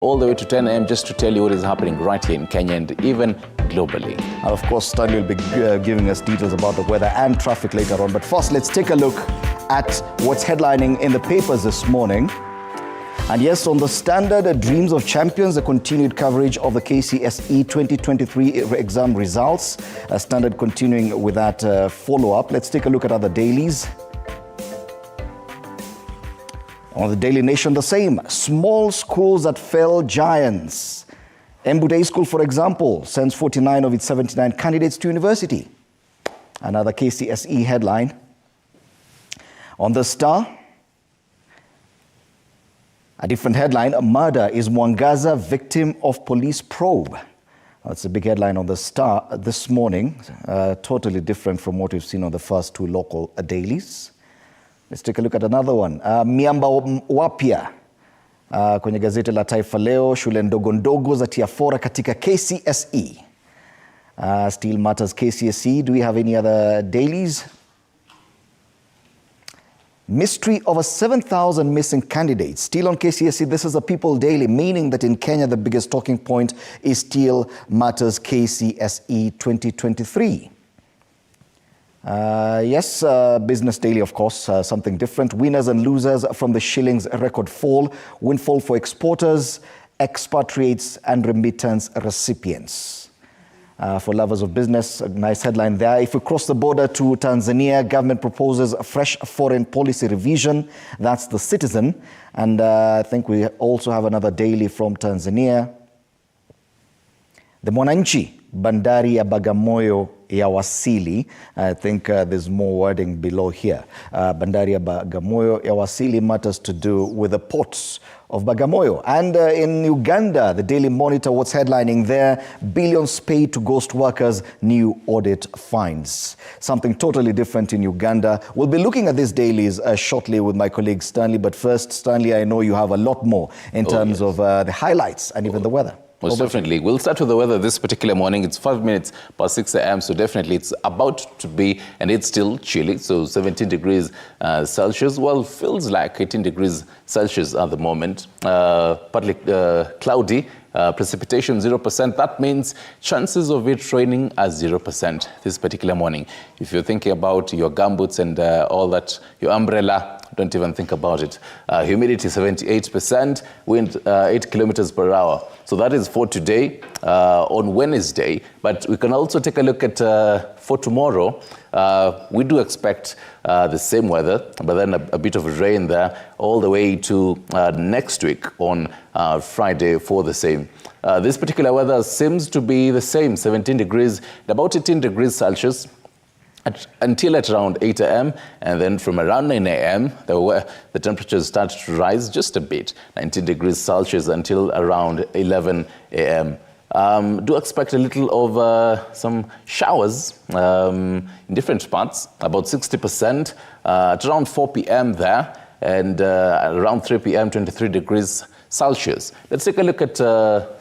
All the way to 10 a.m. just to tell you what is happening right here in Kenya and even globally. And of course, Stanley will be giving us details about the weather and traffic later on. But first, let's take a look at what's headlining in the papers this morning. And yes, on the Standard, Dreams of Champions, the continued coverage of the KCSE 2023 exam results. Standard continuing with that follow-up. Let's take a look at other dailies. On the Daily Nation, the same. Small schools that fell giants. Embu Day School, for example, sends 49 of its 79 candidates to university. Another KCSE headline. On the Star, a different headline, murder is Mwangaza victim of police probe. That's a big headline on the Star this morning, totally different from what we've seen on the first two local dailies. Let's take a look at another one. Miamba wapya kwenye gazeti la Taifa Leo, shule ndogo ndogo za tiafora katika KCSE. Still matters KCSE. Do we have any other dailies? Mystery of a 7,000 missing candidates. Still on KCSE, this is a People Daily, meaning that in Kenya, the biggest talking point is still matters KCSE 2023. Yes, Business Daily, of course, something different. Winners and losers from the shilling's record fall. Windfall for exporters, expatriates and remittance recipients. For lovers of business, a nice headline there. If we cross the border to Tanzania, government proposes a fresh foreign policy revision. That's the Citizen. And I think we also have another daily from Tanzania. The Mwananchi, bandari ya Bagamoyo yawasili. I think there's more wording below here. Bandari ya Bagamoyo yawasili matters to do with the ports of Bagamoyo. And in Uganda, the Daily Monitor, what's headlining there? Billions paid to ghost workers, new audit finds. Something totally different in Uganda. We'll be looking at these dailies shortly with my colleague Stanley. But first, Stanley, I know you have a lot more in terms of the highlights and even the weather. Most definitely. We'll start with the weather this particular morning. It's 5 minutes past 6 a.m. So definitely it's about to be, and it's still chilly. So 17 degrees Celsius. Well, feels like 18 degrees Celsius at the moment. Partly cloudy. Precipitation 0%. That means chances of it raining are 0% this particular morning. If you're thinking about your gumboots and all that, your umbrella, don't even think about it. Humidity 78%, wind 8 kilometers per hour. So that is for today, on Wednesday. But we can also take a look at for tomorrow. We do expect the same weather, but then a bit of rain there all the way to next week on Friday for the same. This particular weather seems to be the same, 17 degrees, about 18 degrees Celsius. Until at around 8 a.m. and then from around 9 a.m. the temperatures start to rise just a bit, 19 degrees Celsius until around 11 a.m. Do expect a little of some showers in different parts, about 60%, at around 4 p.m. there, and around 3 p.m. 23 degrees Celsius. Let's take a look at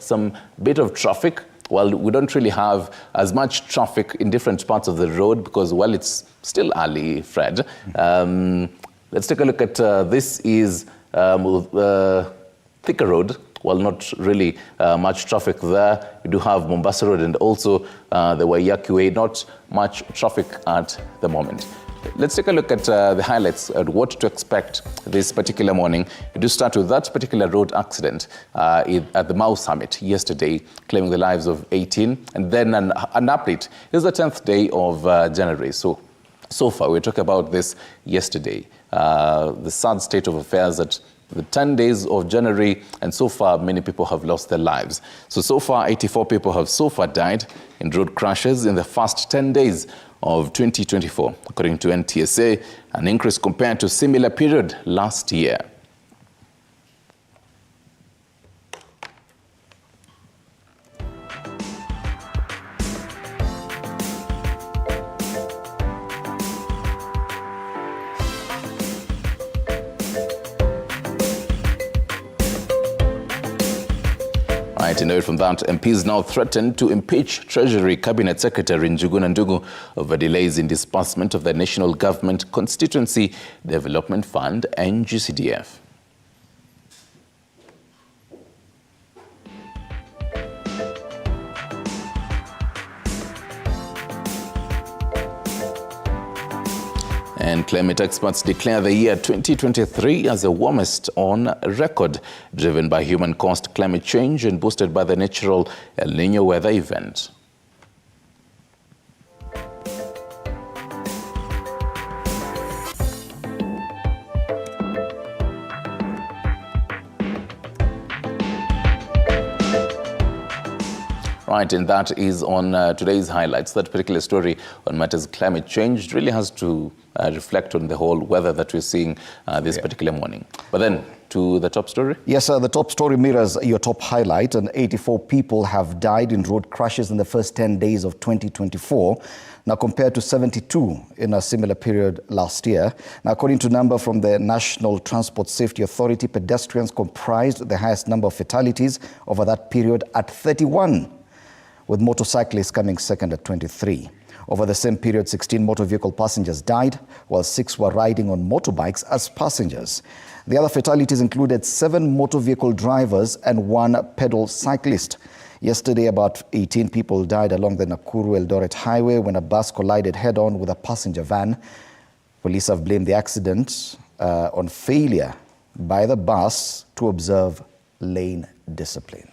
some bit of traffic. Well, we don't really have as much traffic in different parts of the road because, well, it's still early, Fred. Let's take a look at this is Thika Road. Well, not really much traffic there. We do have Mombasa Road and also the Waiyaki Way. Not much traffic at the moment. Let's take a look at the highlights at what to expect this particular morning. We do start with that particular road accident at the Mau Summit yesterday, claiming the lives of 18. And then an update. It's the 10th day of January. So far, we talked about this yesterday. The sad state of affairs at the 10 days of January, and so far, many people have lost their lives. So far, 84 people have so far died in road crashes in the first 10 days of 2024, according to NTSA, an increase compared to similar period last year. Right, and away from that, MPs now threatened to impeach Treasury Cabinet Secretary Njuguna Ndung'u over delays in disbursement of the National Government Constituency Development Fund, NGCDF. And climate experts declare the year 2023 as the warmest on record, driven by human-caused climate change and boosted by the natural El Niño weather event. Right, and that is on today's highlights. That particular story on matters climate change really has to reflect on the whole weather that we're seeing this particular morning. But then to the top story. Yes, the top story mirrors your top highlight, and 84 people have died in road crashes in the first 10 days of 2024. Now, compared to 72 in a similar period last year. Now, according to number from the National Transport Safety Authority, pedestrians comprised the highest number of fatalities over that period at 31. With motorcyclists coming second at 23. Over the same period, 16 motor vehicle passengers died, while 6 were riding on motorbikes as passengers. The other fatalities included 7 motor vehicle drivers and 1 pedal cyclist. Yesterday, about 18 people died along the Nakuru-Eldoret highway when a bus collided head-on with a passenger van. Police have blamed the accident on failure by the bus to observe lane discipline.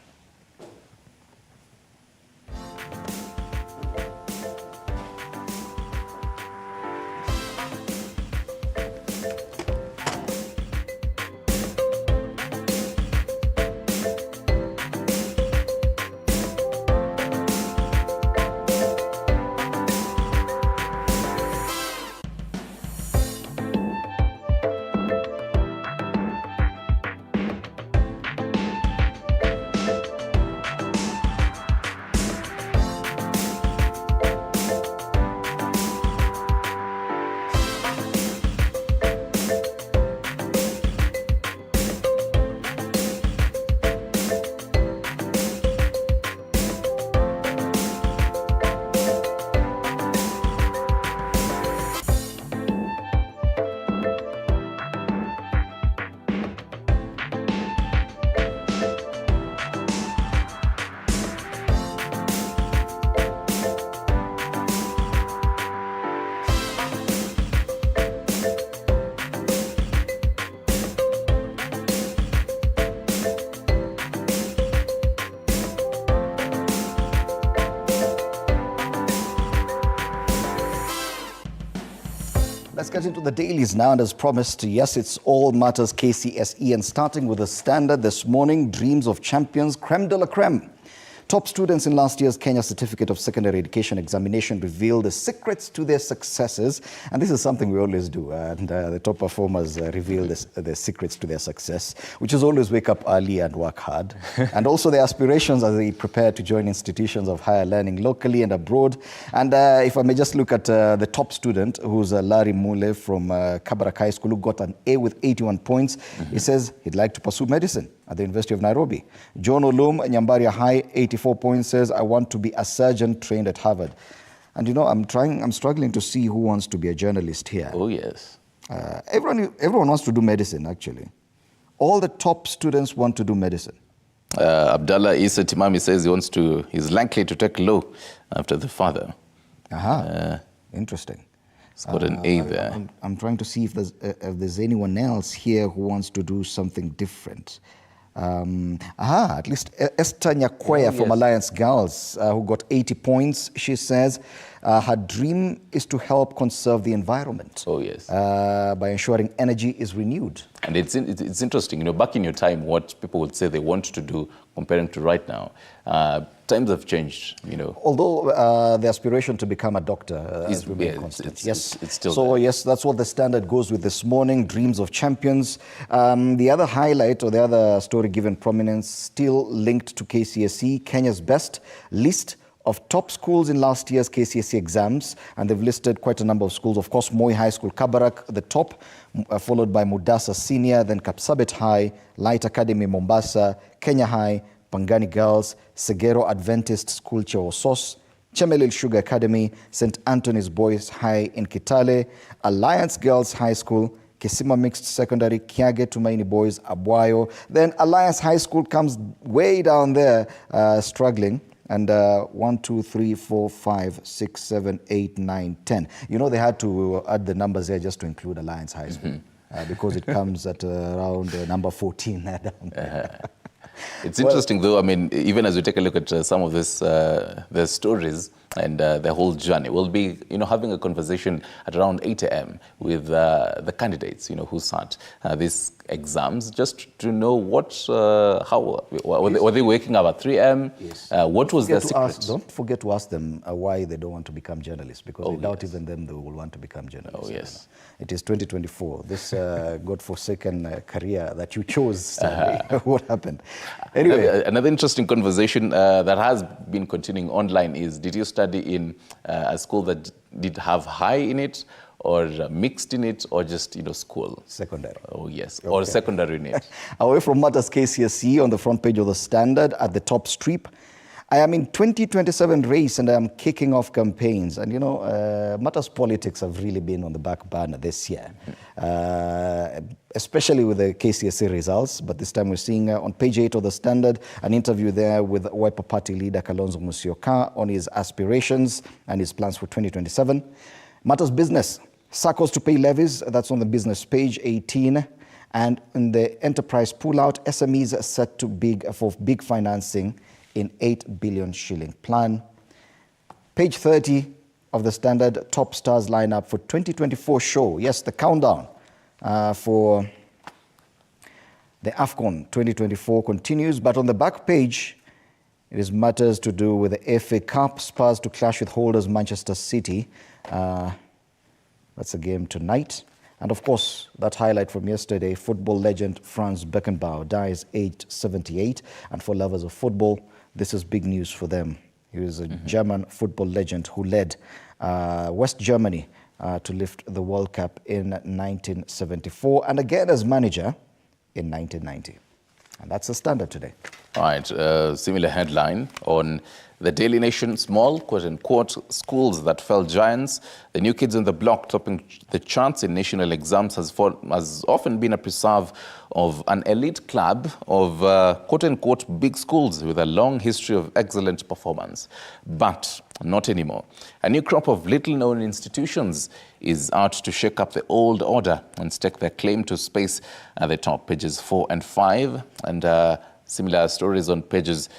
Let's get into the dailies now, and as promised, yes, it's all matters KCSE, and starting with the Standard this morning, dreams of champions, creme de la creme. Top students in last year's Kenya Certificate of Secondary Education examination revealed the secrets to their successes, and this is something we always do, and the top performers reveal the secrets to their success, which is always wake up early and work hard, and also their aspirations as they prepare to join institutions of higher learning locally and abroad. And if I may just look at the top student, who's Larry Mule from Kabarak High School, who got an A with 81 points. He says he'd like to pursue medicine at the University of Nairobi. John Olum, Nyambaria High, 84 points, says, I want to be a surgeon trained at Harvard. And you know, I'm struggling to see who wants to be a journalist here. Oh, yes. Everyone wants to do medicine, actually. All the top students want to do medicine. Abdallah Isa Timami says he's likely to take law after the father. Interesting. He's got an A there. I'm trying to see if there's anyone else here who wants to do something different. At least Esther Nyakweya from Alliance Girls, who got 80 points. She says her dream is to help conserve the environment. Oh, yes. By ensuring energy is renewed. And it's interesting, you know, back in your time, what people would say they want to do comparing to right now. Times have changed, you know. Although the aspiration to become a doctor has remained constant. Yes, it's still so there. Yes, that's what the Standard goes with this morning, dreams of champions. The other highlight, or the other story given prominence, still linked to KCSE, Kenya's best list of top schools in last year's KCSE exams, and they've listed quite a number of schools. Of course, Moi High School, Kabarak, the top, followed by Mudasa Senior, then Kapsabet High, Light Academy, Mombasa, Kenya High, Pangani Girls, Segero Adventist School, Chewosos, Chemelil Sugar Academy, St. Anthony's Boys High in Kitale, Alliance Girls High School, Kisima Mixed Secondary, Kiage Tumaini Boys, Abwayo. Then Alliance High School comes way down there, struggling. And 1, 2, 3, 4, 5, 6, 7, 8, 9, 10. You know, they had to add the numbers there just to include Alliance High School because it comes at around number 14 down there. It's interesting, though. I mean, even as we take a look at some of this, the stories and the whole journey, we'll be, having a conversation at around 8 a.m. with the candidates, who sat these exams, just to know how were they waking up at 3 a.m. Yes. What was their secret? Don't forget to ask them why they don't want to become journalists, because I doubt even them they will want to become journalists. Oh yes. It is 2024. This godforsaken career that you chose. What happened? Anyway, another interesting conversation that has been continuing online is: did you study in a school that did have high in it, or mixed in it, or just school? Secondary. Oh yes, Okay. or secondary in it. Away from matters KCSE, on the front page of the Standard at the top strip, I am in 2027 race and I am kicking off campaigns. And matters politics have really been on the back burner this year, especially with the KCSE results. But this time we're seeing on page 8 of the Standard an interview there with Wiper Party leader Kalonzo Musyoka on his aspirations and his plans for 2027. Matters business, SACCOs to pay levies, that's on the business page 18. And in the enterprise pullout, SMEs are set to for big financing in 8 billion shilling plan. Page 30 of the Standard, top stars lineup for 2024 show. Yes, the countdown for the AFCON 2024 continues, but on the back page, it is matters to do with the FA Cup, Spurs to clash with holders Manchester City. That's a game tonight. And of course, that highlight from yesterday, football legend Franz Beckenbauer dies aged 78. And for lovers of football, this is big news for them. He was a German football legend who led West Germany to lift the World Cup in 1974 and again as manager in 1990. And that's the Standard today. All right, similar headline on the Daily Nation: small, quote-unquote, schools that fell giants. The new kids on the block topping the charts in national exams has often been a preserve of an elite club of, quote-unquote, big schools with a long history of excellent performance. But not anymore. A new crop of little-known institutions is out to shake up the old order and stake their claim to space at the top. Pages 4 and 5, and similar stories on pages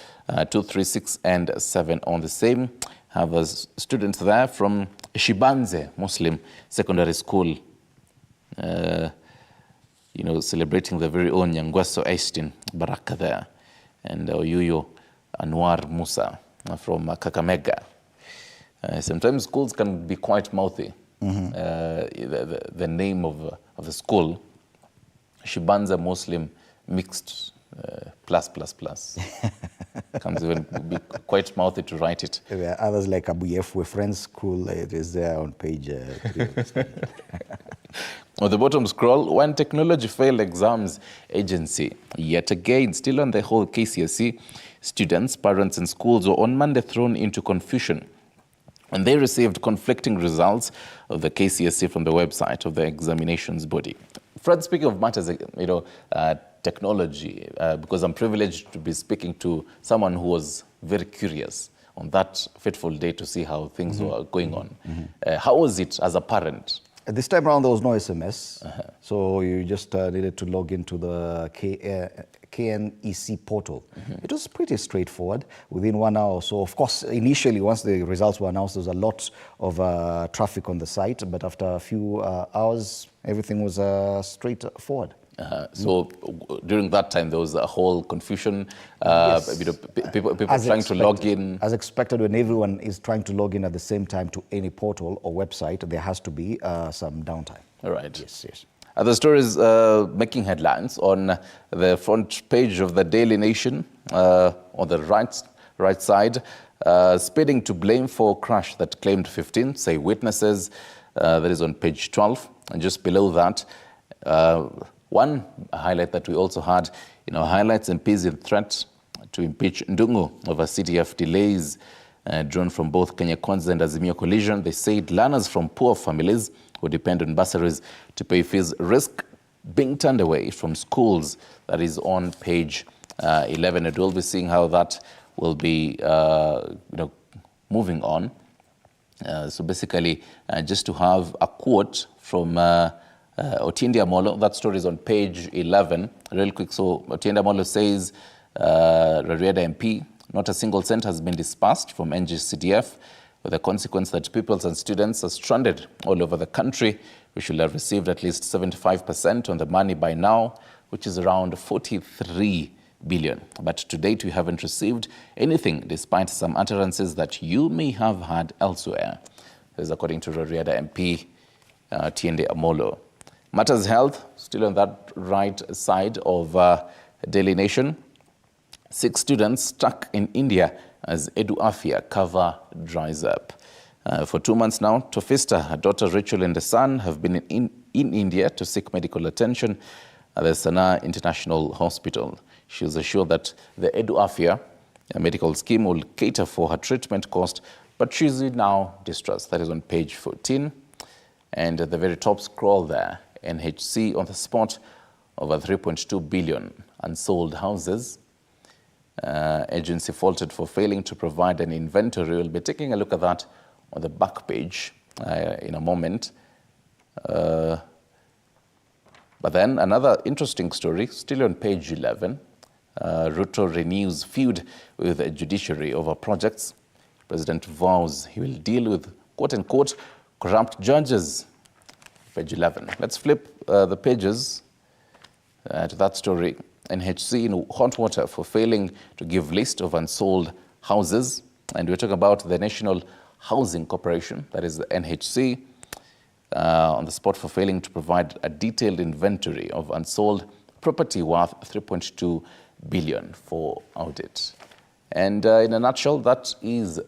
2, 3, 6, and 7 on the same. Have students there from Shibanze Muslim Secondary School, celebrating their very own Nyangweso Aistin Baraka there, and Oyuyo Anwar Musa from Kakamega. Sometimes schools can be quite mouthy. The name of the school, Shibanze Muslim Mixed plus. Comes even be quite mouthy to write it. There are others like Abuyefwe Friends School. It is there on page 3. On the bottom scroll, when technology failed exams agency, yet again, still on the whole KCSE, students, parents and schools were on Monday thrown into confusion. And they received conflicting results of the KCSE from the website of the examinations body. Fred, speaking of matters, technology, because I'm privileged to be speaking to someone who was very curious on that fateful day to see how things were going on. How was it as a parent? This time around, there was no SMS, so you just needed to log into the KNEC portal. It was pretty straightforward within 1 hour or so. Of course, initially, once the results were announced, there was a lot of traffic on the site, but after a few hours, everything was straightforward. So during that time, there was a whole confusion, Yes. People trying to log in. As expected, when everyone is trying to log in at the same time to any portal or website, there has to be some downtime. All right. Yes. Other stories making headlines on the front page of the Daily Nation, on the right side, speeding to blame for crash that claimed 15, say witnesses. That is on page 12. And just below that, one highlight that we also had, highlights MPs in threat to impeach Ndungu over CDF delays drawn from both Kenya Kwanza and Azimio Coalition. They said learners from poor families who depend on bursaries to pay fees risk being turned away from schools. That is on page 11. And we'll be seeing how that will be moving on. So basically, just to have a quote from Otiende Amolo, that story is on page 11, real quick. So Otiende Amolo says, Rarieda MP, not a single cent has been dispersed from NGCDF, with the consequence that pupils and students are stranded all over the country. We should have received at least 75% on the money by now, which is around 43 billion. But to date, we haven't received anything, despite some utterances that you may have had elsewhere. This is according to Rarieda MP Otiende Amolo. Matters Health, still on that right side of Daily Nation. 6 students stuck in India as EduAfya cover dries up. For 2 months now, Tofista, her daughter Rachel and the son have been in India to seek medical attention at the Sana International Hospital. She was assured that the EduAfya medical scheme will cater for her treatment cost, but she's now distressed. That is on page 14. And at the very top scroll there, NHC on the spot, over 3.2 billion unsold houses. Agency faulted for failing to provide an inventory. We'll be taking a look at that on the back page in a moment. But then another interesting story, still on page 11. Ruto renews feud with the judiciary over projects. President vows he will deal with quote-unquote corrupt judges. Page 11. Let's flip the pages to that story. NHC in hot water for failing to give list of unsold houses. And we're talking about the National Housing Corporation, that is the NHC, on the spot for failing to provide a detailed inventory of unsold property worth 3.2 billion for audit. And in a nutshell, that is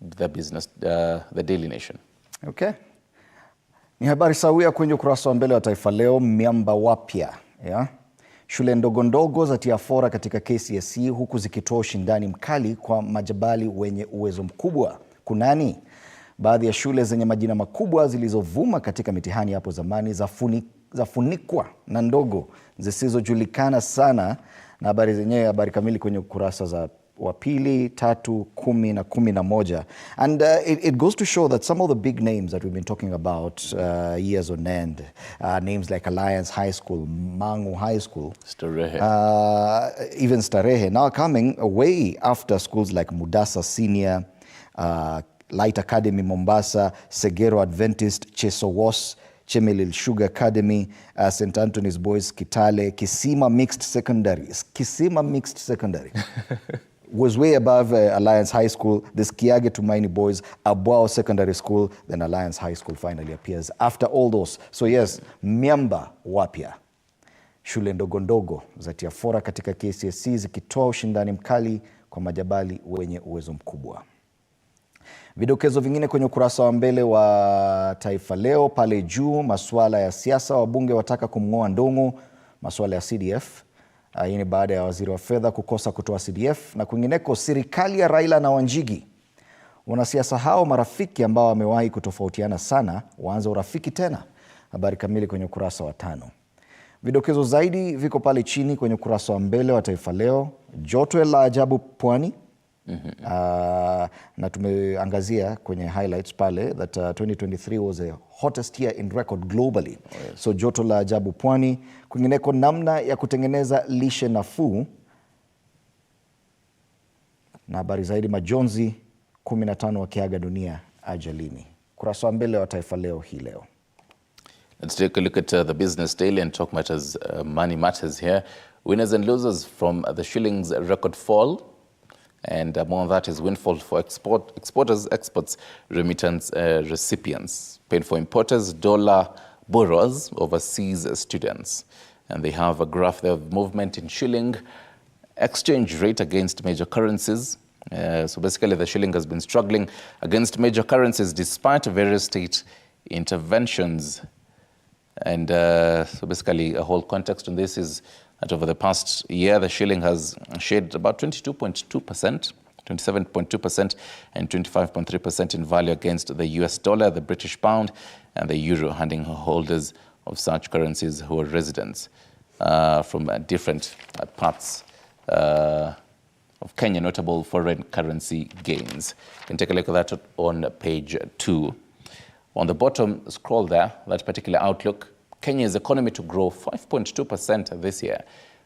the business, the Daily Nation. Okay. Ni habari sawia kwenye ukurasa wa mbele wa Taifa Leo, miamba wapya. Yeah? Shule ndogo ndogo zatia fora katika KCSE huku zikitoa ushindani mkali kwa majabali wenye uwezo mkubwa. Kunani? Baadhi ya shule zenye majina makubwa zilizovuma katika mitihani hapo zamani zafunikwa na ndogo zisizojulikana sana, na habari zenyewe, habari kamili kwenye ukurasa za wa pili, 3, 10 na 11. And it goes to show that some of the big names that we've been talking about years on end, names like Alliance High School, Mangu High School, Starehe. Even Starehe, now coming way after schools like Mudasa Senior, Light Academy Mombasa, Segero Adventist, Chesowos, Chemelil Sugar Academy, St. Anthony's Boys Kitale, Kisima Mixed Secondary was way above Alliance High School. This Kiage Tumaini Boys, Abwao Secondary School, then Alliance High School finally appears after all those. So yes, miamba wapya. Shule ndogo ndogo zatia fora katika KCSE zikitoa ushindani mkali kwa majabali wenye uwezo mkubwa. Vidokezo vingine kwenye ukurasa wa mbele wa Taifa Leo pale juu, masuala ya siasa, wabunge wataka kumng'oa Ndung'u, masuala ya CDF. Hii ni baada ya waziri wa fedha kukosa kutoa CDF, na kwingineko serikali ya Raila na Wanjigi. Wanasiasa hao marafiki ambao wamewahi kutofautiana sana waanza urafiki tena. Habari kamili kwenye ukurasa wa 5. Vidokezo zaidi viko pale chini kwenye ukurasa wa mbele wa Taifa Leo. Joto la ajabu pwani. Na tumeangazia kwenye highlights pale that 2023 was the hottest year in record globally. Yes. So joto la ajabu pwani. Kwingineko namna ya kutengeneza lishe nafuu, na habari zaidi majonzi 15 wakiaga dunia ajalini. Kurasa wa mbele wa Taifa Leo hii leo. Let's take a look at the Business Daily and talk matters, money matters here. Winners and losers from the shilling's record fall. And among that is windfall for exporters, exports, remittance recipients. Pain for importers, dollar borrowers, overseas students. And they have a graph there of movement in shilling exchange rate against major currencies. So basically the shilling has been struggling against major currencies despite various state interventions. And so basically a whole context on this is that over the past year, the shilling has shed about 22.2%, 27.2% and 25.3% in value against the US dollar, the British pound and the euro, handing holders of such currencies who are residents from different parts of of Kenya notable foreign currency gains. You can take a look at that on page 2. On the bottom scroll there, that particular outlook, Kenya's economy to grow 5.2% this year.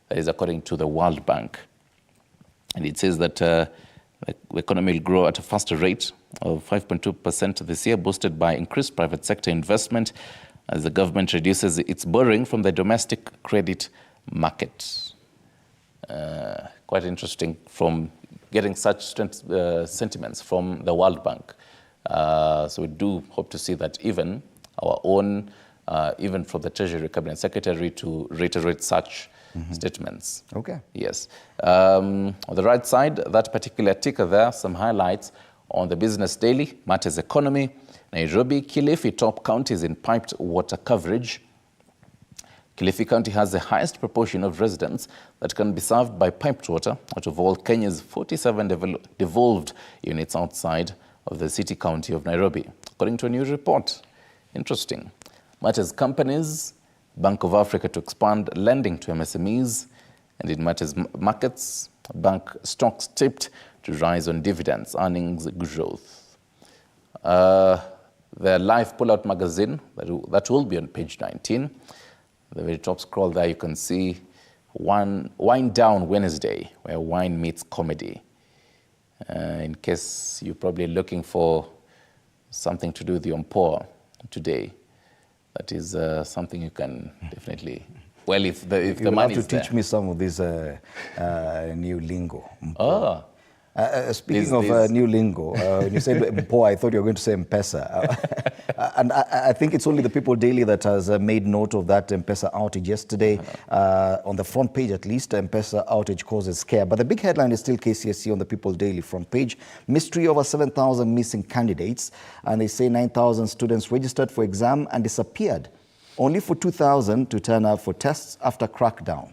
That is according to the World Bank. And it says that the economy will grow at a faster rate of 5.2% this year, boosted by increased private sector investment as the government reduces its borrowing from the domestic credit market. Quite interesting from getting such sentiments from the World Bank. So we do hope to see that even our own, even from the Treasury Cabinet Secretary to reiterate such statements. Okay. Yes. On the right side, that particular ticker there, some highlights on the Business Daily, matters economy. Nairobi, Kilifi top counties in piped water coverage. Kilifi County has the highest proportion of residents that can be served by piped water out of all Kenya's 47 devolved units outside of the city county of Nairobi, according to a new report. Interesting. Matters companies, Bank of Africa to expand lending to MSMEs, and in matters markets, bank stocks tipped to rise on dividends, earnings growth. The Life Pullout magazine, that will be on page 19. The very top scroll there, you can see Wine Down Wednesday, where wine meets comedy. In case you're probably looking for something to do with the Ompoa today, that is something you can definitely, well, if the money is there. You have to teach me some of this new lingo. Oh. Speaking of new lingo, when you said Mpoa, I thought you were going to say M-Pesa. And I think it's only the People Daily that has made note of that M-Pesa outage yesterday. On the front page, at least, M-Pesa outage causes scare. But the big headline is still KCSE on the People Daily front page. Mystery over 7,000 missing candidates. And they say 9,000 students registered for exam and disappeared. Only for 2,000 to turn up for tests after crackdown.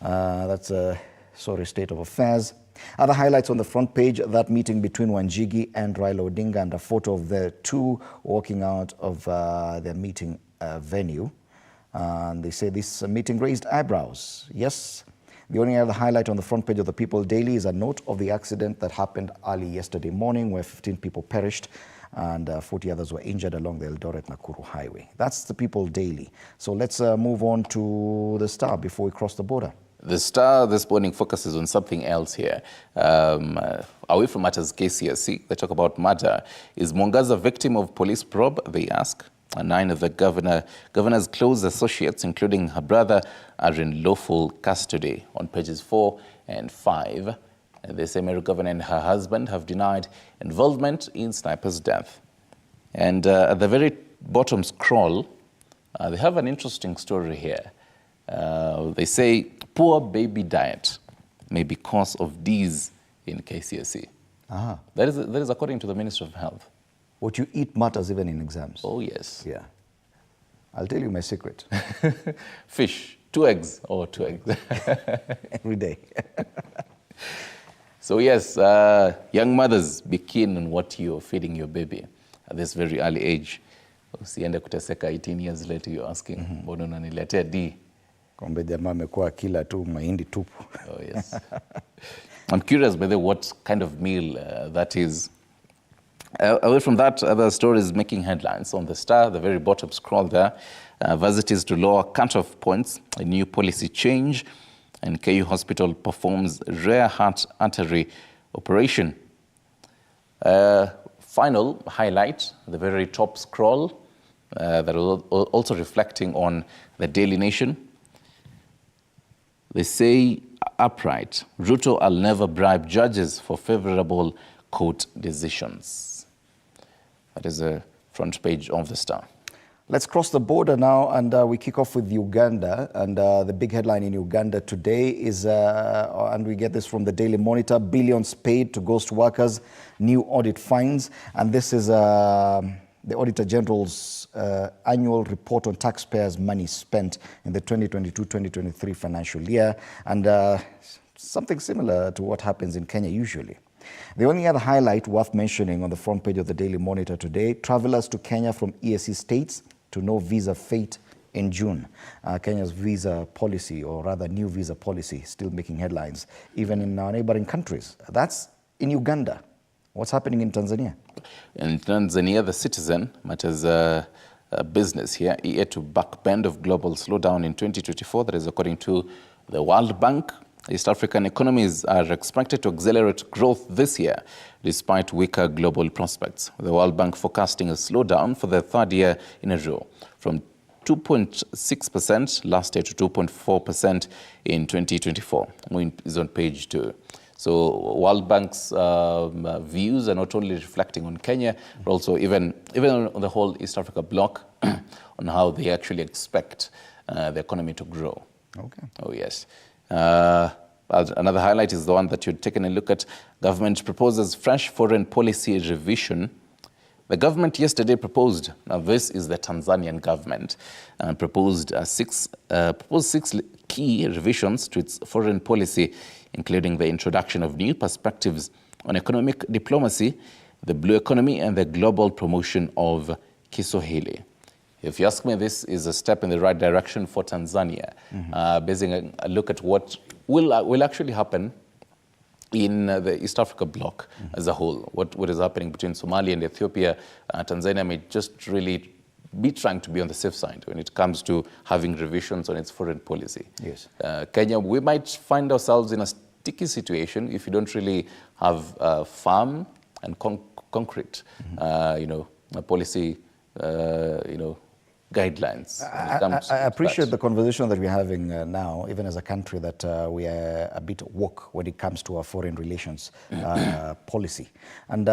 That's a sorry state of affairs. Other highlights on the front page, that meeting between Wanjigi and Raila Odinga, and a photo of the two walking out of their meeting venue. And they say this meeting raised eyebrows. Yes. The only other highlight on the front page of the People Daily is a note of the accident that happened early yesterday morning where 15 people perished and 40 others were injured along the Eldoret-Nakuru highway. That's the People Daily. So let's move on to the Star before we cross the border. The Star this morning focuses on something else here. Away from matters KCSE, they talk about murder. Is Mwangaza victim of police probe, they ask. And 9 of the governor's close associates, including her brother, are in lawful custody. On pages 4 and 5, the same Meru governor and her husband have denied involvement in sniper's death. And at the very bottom scroll, they have an interesting story here. They say poor baby diet may be cause of D's in KCSE. That is according to the Minister of Health. What you eat matters even in exams. Oh, yes. Yeah. I'll tell you my secret. Fish, 2 eggs or 2 eggs. Every day. So yes, young mothers, be keen on what you're feeding your baby at this very early age. Usiende kuteseka 18 years later, you're asking, mbona unaniletea D? Kumbe jamaa amekuwa kila tu mahindi tupu. Oh, yes. I'm curious whether what kind of meal that is. Away from that, other stories making headlines on the Star, the very bottom scroll there. Varsities to lower cut-off points, a new policy change, and KU Hospital performs rare heart artery operation. Final highlight, the very top scroll, that is also reflecting on the Daily Nation. They say upright, Ruto, I'll never bribe judges for favorable court decisions. That is the front page of the Star. Let's cross the border now, and we kick off with Uganda. And the big headline in Uganda today is, and we get this from the Daily Monitor, billions paid to ghost workers, new audit finds. And this is the Auditor General's annual report on taxpayers' money spent in the 2022-2023 financial year, and something similar to what happens in Kenya usually. The only other highlight worth mentioning on the front page of the Daily Monitor today, travelers to Kenya from EAC states to know visa fate in June. Kenya's visa policy, or rather new visa policy, still making headlines, even in our neighboring countries. That's in Uganda. What's happening in Tanzania? In Tanzania, the Citizen matters a business here, ear to backbend of global slowdown in 2024. That is according to the World Bank. East African economies are expected to accelerate growth this year, despite weaker global prospects. The World Bank forecasting a slowdown for the third year in a row, from 2.6% last year to 2.4% in 2024. Is on page 2. So World Bank's views are not only reflecting on Kenya, but also even on the whole East Africa bloc on how they actually expect the economy to grow. Okay. Oh, yes. Another highlight is the one that you're taking a look at. Government proposes fresh foreign policy revision. The government yesterday proposed, now this is the Tanzanian government, proposed six key revisions to its foreign policy, including the introduction of new perspectives on economic diplomacy, the blue economy, and the global promotion of Kiswahili. If you ask me, this is a step in the right direction for Tanzania, basing a look at what will actually happen in the East Africa bloc as a whole. What is happening between Somalia and Ethiopia. Tanzania may just really be trying to be on the safe side when it comes to having revisions on its foreign policy. Yes. Kenya, we might find ourselves in a sticky situation if you don't really have firm and concrete, policy, guidelines. I appreciate the conversation that we're having now, even as a country, that we are a bit woke when it comes to our foreign relations policy. And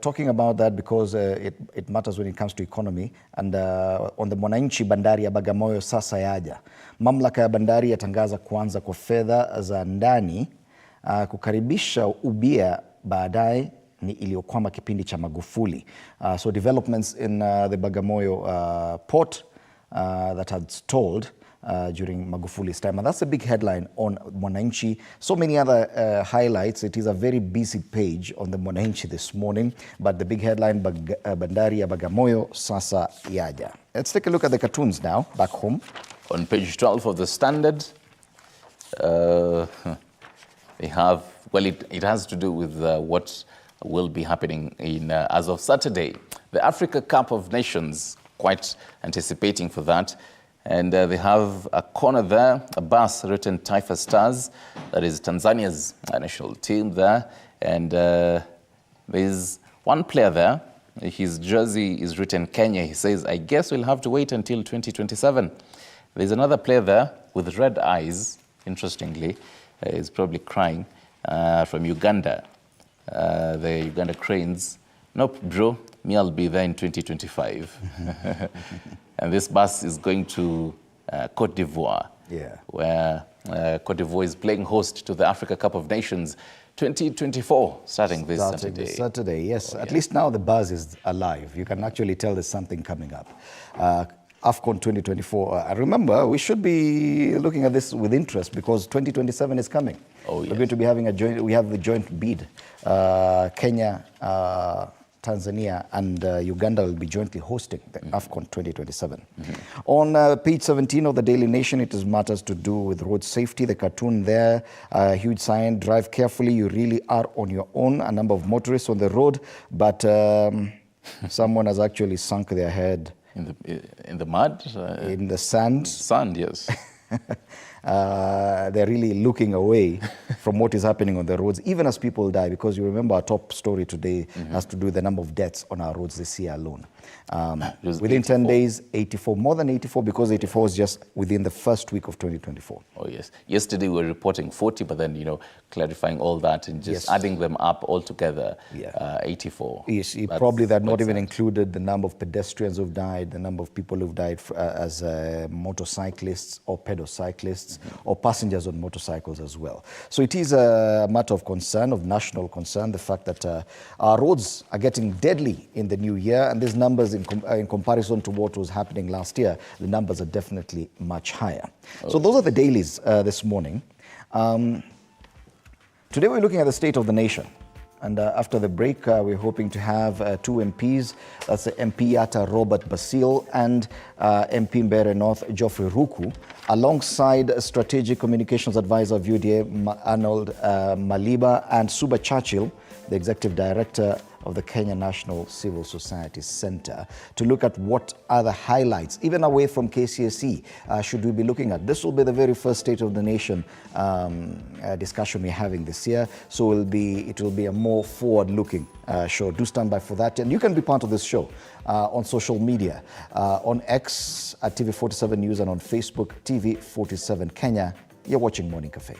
talking about that, because it matters when it comes to economy, and on the Mwananchi, bandari ya Bagamoyo sasa yaja. Mamlaka ya bandari yatangaza kuanza kwa fedha za ndani kukaribisha ubia baadaye ni iliyokwama kipindi cha Magufuli. So developments in the Bagamoyo port that had stalled during Magufuli's time. And that's a big headline on Mwananchi. So many other highlights. It is a very busy page on the Mwananchi this morning. But the big headline, bandari ya Bagamoyo sasa yaja. Let's take a look at the cartoons now, back home. On page 12 of the Standard, they have, well, it has to do with what will be happening in as of Saturday. The Africa Cup of Nations, quite anticipating for that. And they have a corner there, a bus written Taifa Stars. That is Tanzania's national team there. And there's one player there. His jersey is written Kenya. He says, I guess we'll have to wait until 2027. There's another player there with red eyes, interestingly. He's probably crying, from Uganda. The Uganda Cranes. Nope, bro, me, I'll be there in 2025. And this bus is going to Cote d'Ivoire, where Cote d'Ivoire is playing host to the Africa Cup of Nations 2024, starting this Saturday. Yes. At least now the buzz is alive. You can actually tell there's something coming up. AFCON 2024. I remember we should be looking at this with interest because 2027 is coming. Oh, yes. We're going to be having we have the joint bid. Kenya, Tanzania and Uganda will be jointly hosting the AFCON 2027. On page 17 of the Daily Nation, it is matters to do with road safety. The cartoon there, huge sign, drive carefully, you really are on your own. A number of motorists on the road, but someone has actually sunk their head. In the mud? In the sand. Sand, yes. They're really looking away from what is happening on the roads, even as people die, because you remember our top story today has to do with the number of deaths on our roads this year alone. Within 84. 10 days, 84, more than 84, because 84 was just within the first week of 2024. Oh, yes. Yesterday we were reporting 40, but then, clarifying all that and just adding them up all together, 84. Yes, probably that not even included the number of pedestrians who've died, the number of people who've died as motorcyclists or pedocyclists or passengers on motorcycles as well. So it is a matter of concern, of national concern, the fact that our roads are getting deadly in the new year, and these numbers in comparison to what was happening last year, the numbers are definitely much higher. So those are the dailies this morning. Today we're looking at the state of the nation. And after the break, we're hoping to have two MPs. That's the MP Yata Robert Basile and MP Mbere North Geoffrey Ruku, alongside Strategic Communications Advisor of UDA Arnold Maliba and Suba Churchill, the Executive Director of the Kenya National Civil Society Center, to look at what are the highlights, even away from KCSE, should we be looking at. This will be the very first State of the Nation discussion we're having this year, so it will be a more forward-looking show. Do stand by for that, and you can be part of this show on social media, on X at TV47 News and on Facebook, TV47 Kenya. You're watching Morning Cafe.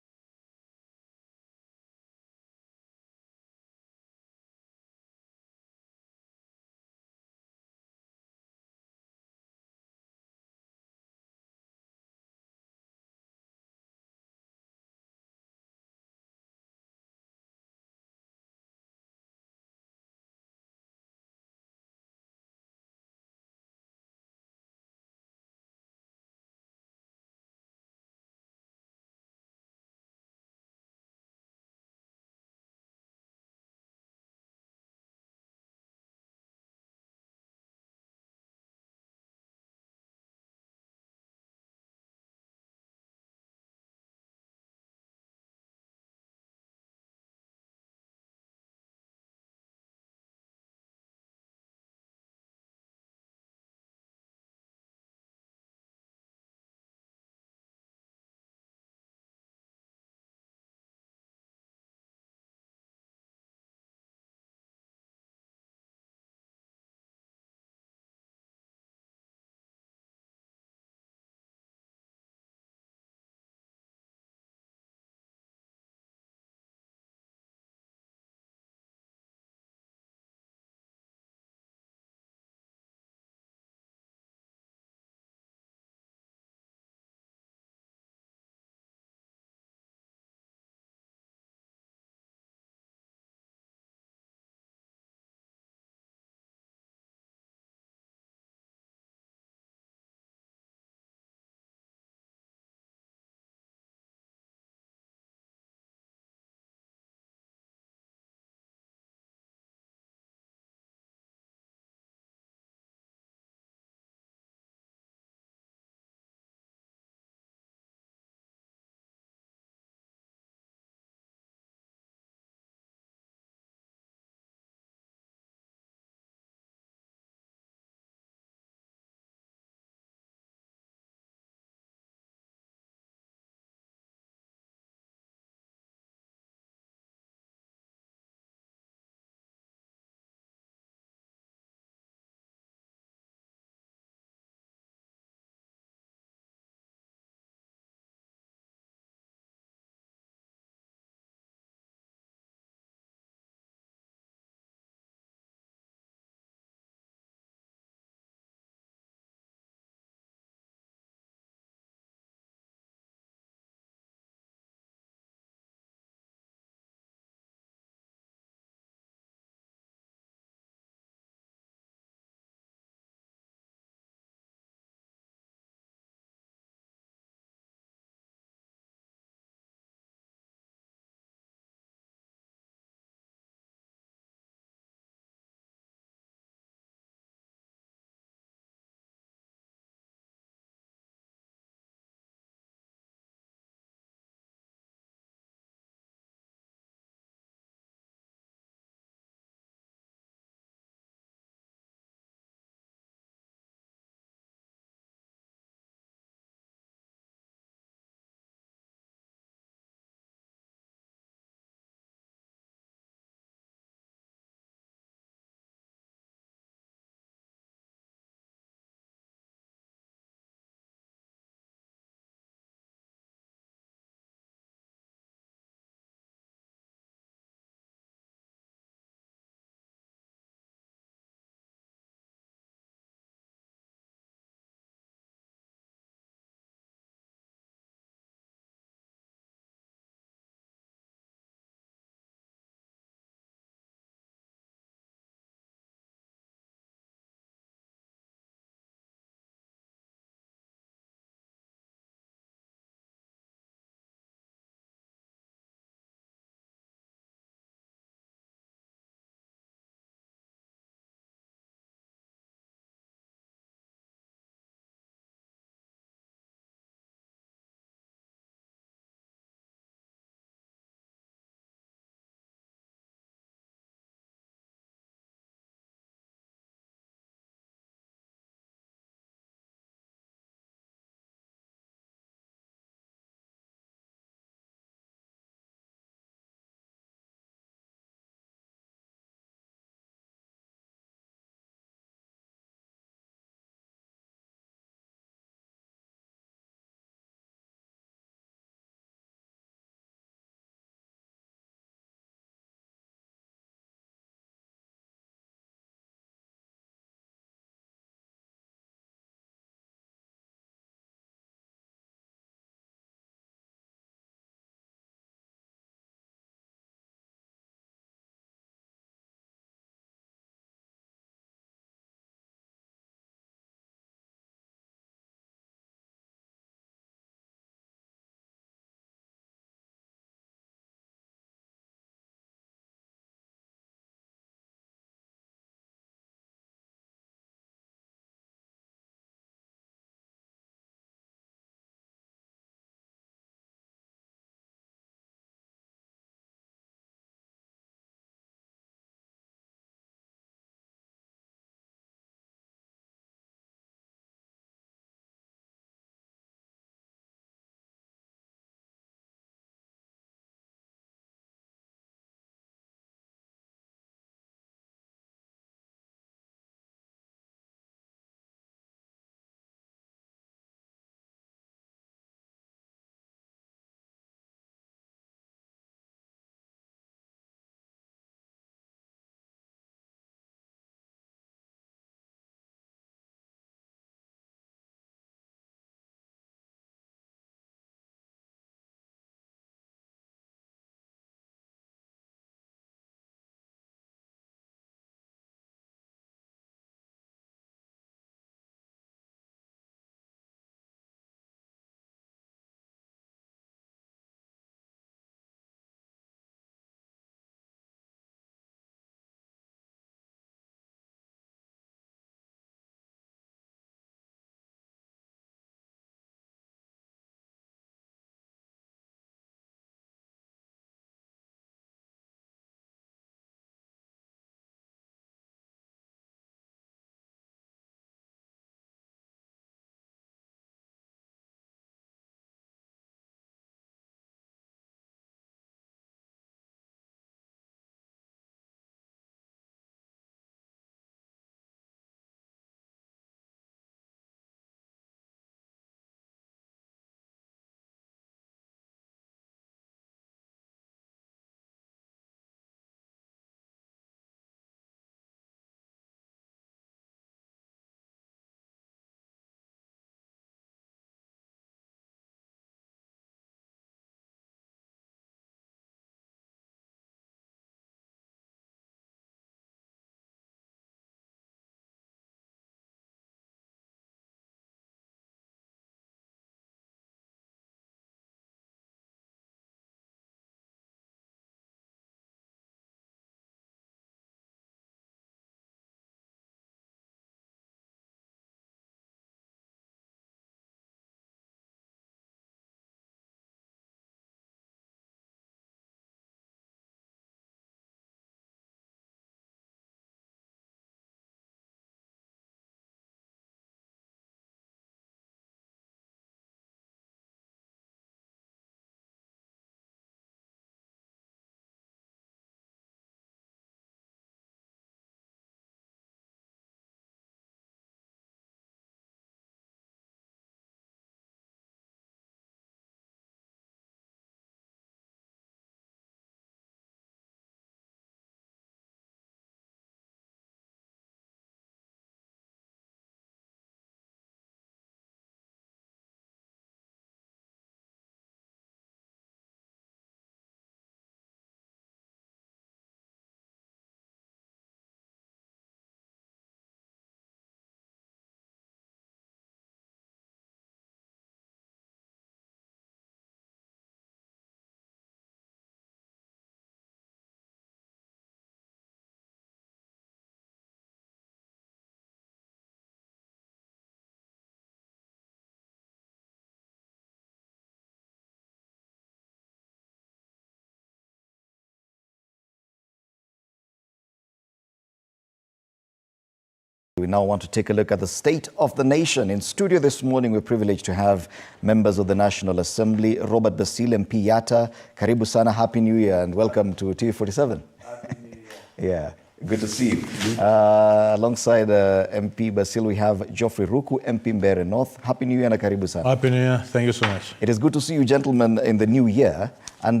We now want to take a look at the state of the nation. In studio this morning, we're privileged to have members of the National Assembly, Robert Basil, MP Yatta. Karibu sana, Happy New Year, and welcome to TV47. Happy New Year. Yeah, good to see you. Alongside MP Basil, we have Geoffrey Ruku, MP Mbeere North. Happy New Year and karibu sana. Happy New Year. Thank you so much. It is good to see you gentlemen in the new year. And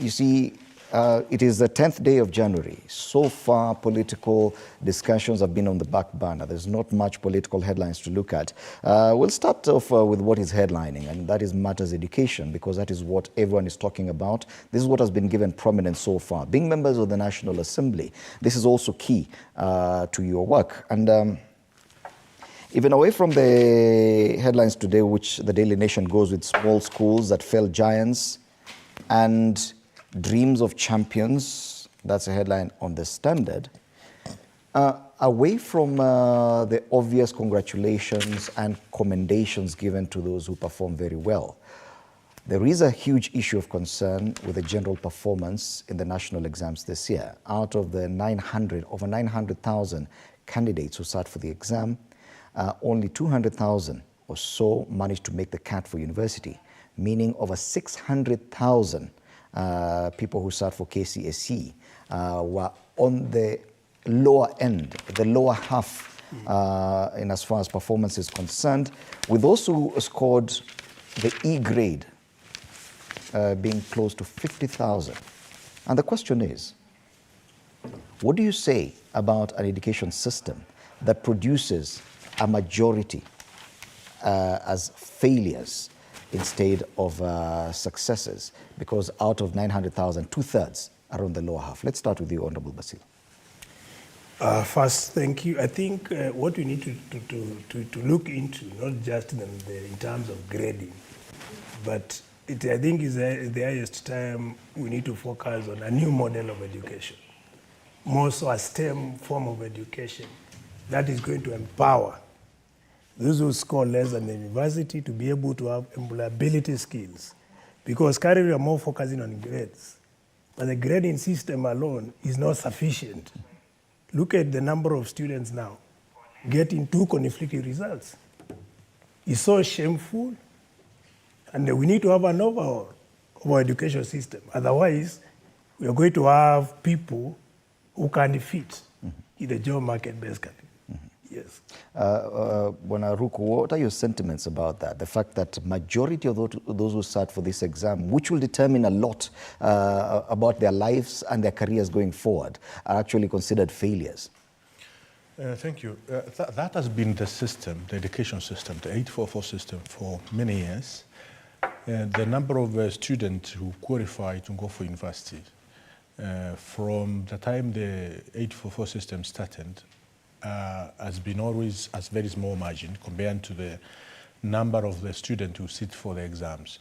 you see, it is the 10th day of January. So far, political discussions have been on the back burner. There's not much political headlines to look at. We'll start off with what is headlining, and that is matters education, because that is what everyone is talking about. This is what has been given prominence so far. Being members of the National Assembly, this is also key to your work. And even away from the headlines today, which the Daily Nation goes with small schools that fell giants and dreams of champions, that's a headline on the Standard. Away from the obvious congratulations and commendations given to those who perform very well, there is a huge issue of concern with the general performance in the national exams this year. Out of the over 900,000 candidates who sat for the exam, only 200,000 or so managed to make the cut for university, meaning over 600,000 people who sat for KCSE were on the lower end, the lower half in as far as performance is concerned, with those who scored the E grade being close to 50,000. And the question is, what do you say about an education system that produces a majority as failures instead of successes? Because out of 900,000, 2/3 are on the lower half. Let's start with you, Honorable Basil. First, thank you. I think what we need to look into, not just in terms of grading, but I think is the highest time we need to focus on a new model of education, more so a STEM form of education that is going to empower those who score less than the university to be able to have employability skills. Because currently we are more focusing on grades. But the grading system alone is not sufficient. Look at the number of students now getting two conflicting results. It's so shameful, and we need to have an overhaul of our education system. Otherwise, we are going to have people who can't fit in the job market, basically. Yes. Bwana Ruku, what are your sentiments about that? The fact that majority of those who sat for this exam, which will determine a lot about their lives and their careers going forward, are actually considered failures? Thank you. That has been the system, the education system, the 844 system for many years. The number of students who qualify to go for university from the time the 844 system started has been always a very small margin compared to the number of the students who sit for the exams.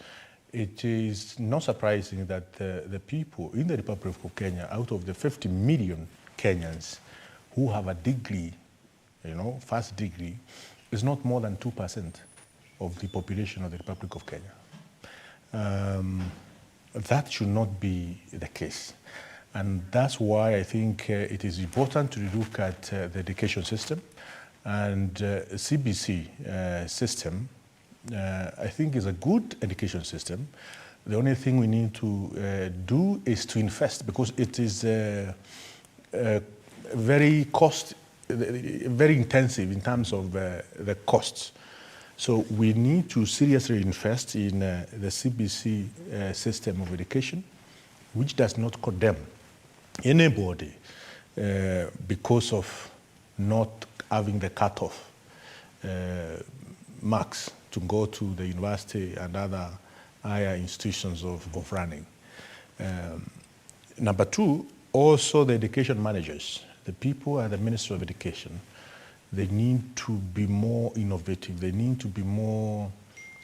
It is not surprising that the people in the Republic of Kenya, out of the 50 million Kenyans who have a degree, first degree, is not more than 2% of the population of the Republic of Kenya. That should not be the case. And that's why I think it is important to look at the education system. And CBC system, I think, is a good education system. The only thing we need to do is to invest, because it is very intensive in terms of the costs. So we need to seriously invest in the CBC system of education, which does not condemn anybody because of not having the cutoff marks to go to the university and other higher institutions of running. Number two, also the education managers, the people at the Ministry of Education, they need to be more innovative. They need to be more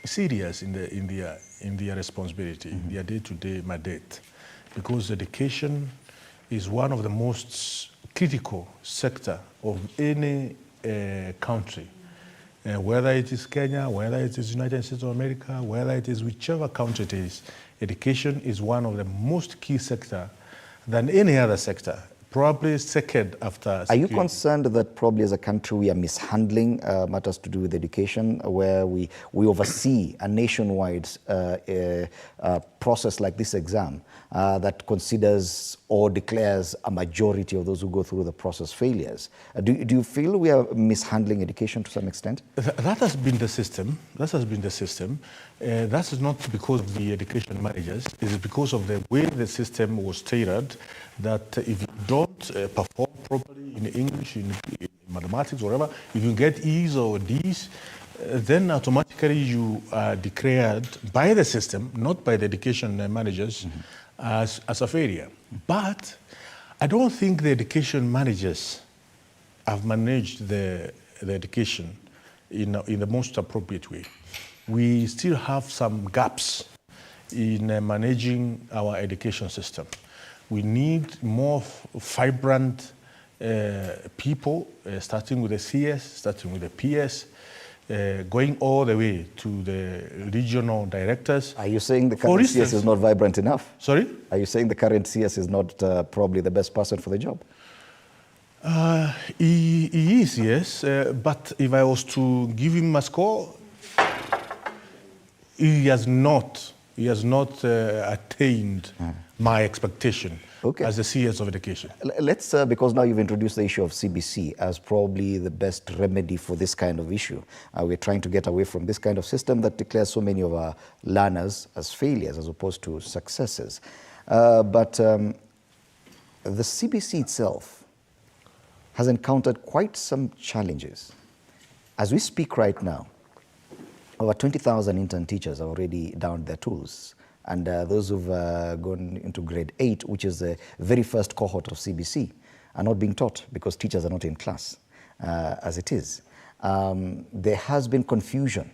serious in their responsibility, their day-to-day mandate, because education is one of the most critical sector of any country, whether it is Kenya, whether it is United States of America, whether it is whichever country it is. Education is one of the most key sector than any other sector probably second after Are you security. concerned that probably as a country we are mishandling matters to do with education, where we oversee a nationwide process like this exam that considers or declares a majority of those who go through the process failures? Do you feel we are mishandling education to some extent? That has been the system. That has been the system. That is not because of the education managers. It is because of the way the system was tailored, that if you don't perform properly in English, in mathematics, whatever, if you get E's or D's, then automatically you are declared by the system, not by the education managers, as a failure. But I don't think the education managers have managed the education in the most appropriate way. We still have some gaps in managing our education system. We need more vibrant people, starting with the CS, starting with the PS, going all the way to the regional directors. Are you saying the current CS is not vibrant enough? Sorry? Are you saying the current CS is not probably the best person for the job? He is, yes, but if I was to give him a score, he has not attained my expectation as the CS of education. Let's, because now you've introduced the issue of CBC as probably the best remedy for this kind of issue. We're trying to get away from this kind of system that declares so many of our learners as failures as opposed to successes. But the CBC itself has encountered quite some challenges. As we speak right now, over 20,000 intern teachers are already down their tools. And those who've gone into grade 8, which is the very first cohort of CBC, are not being taught because teachers are not in class as it is. There has been confusion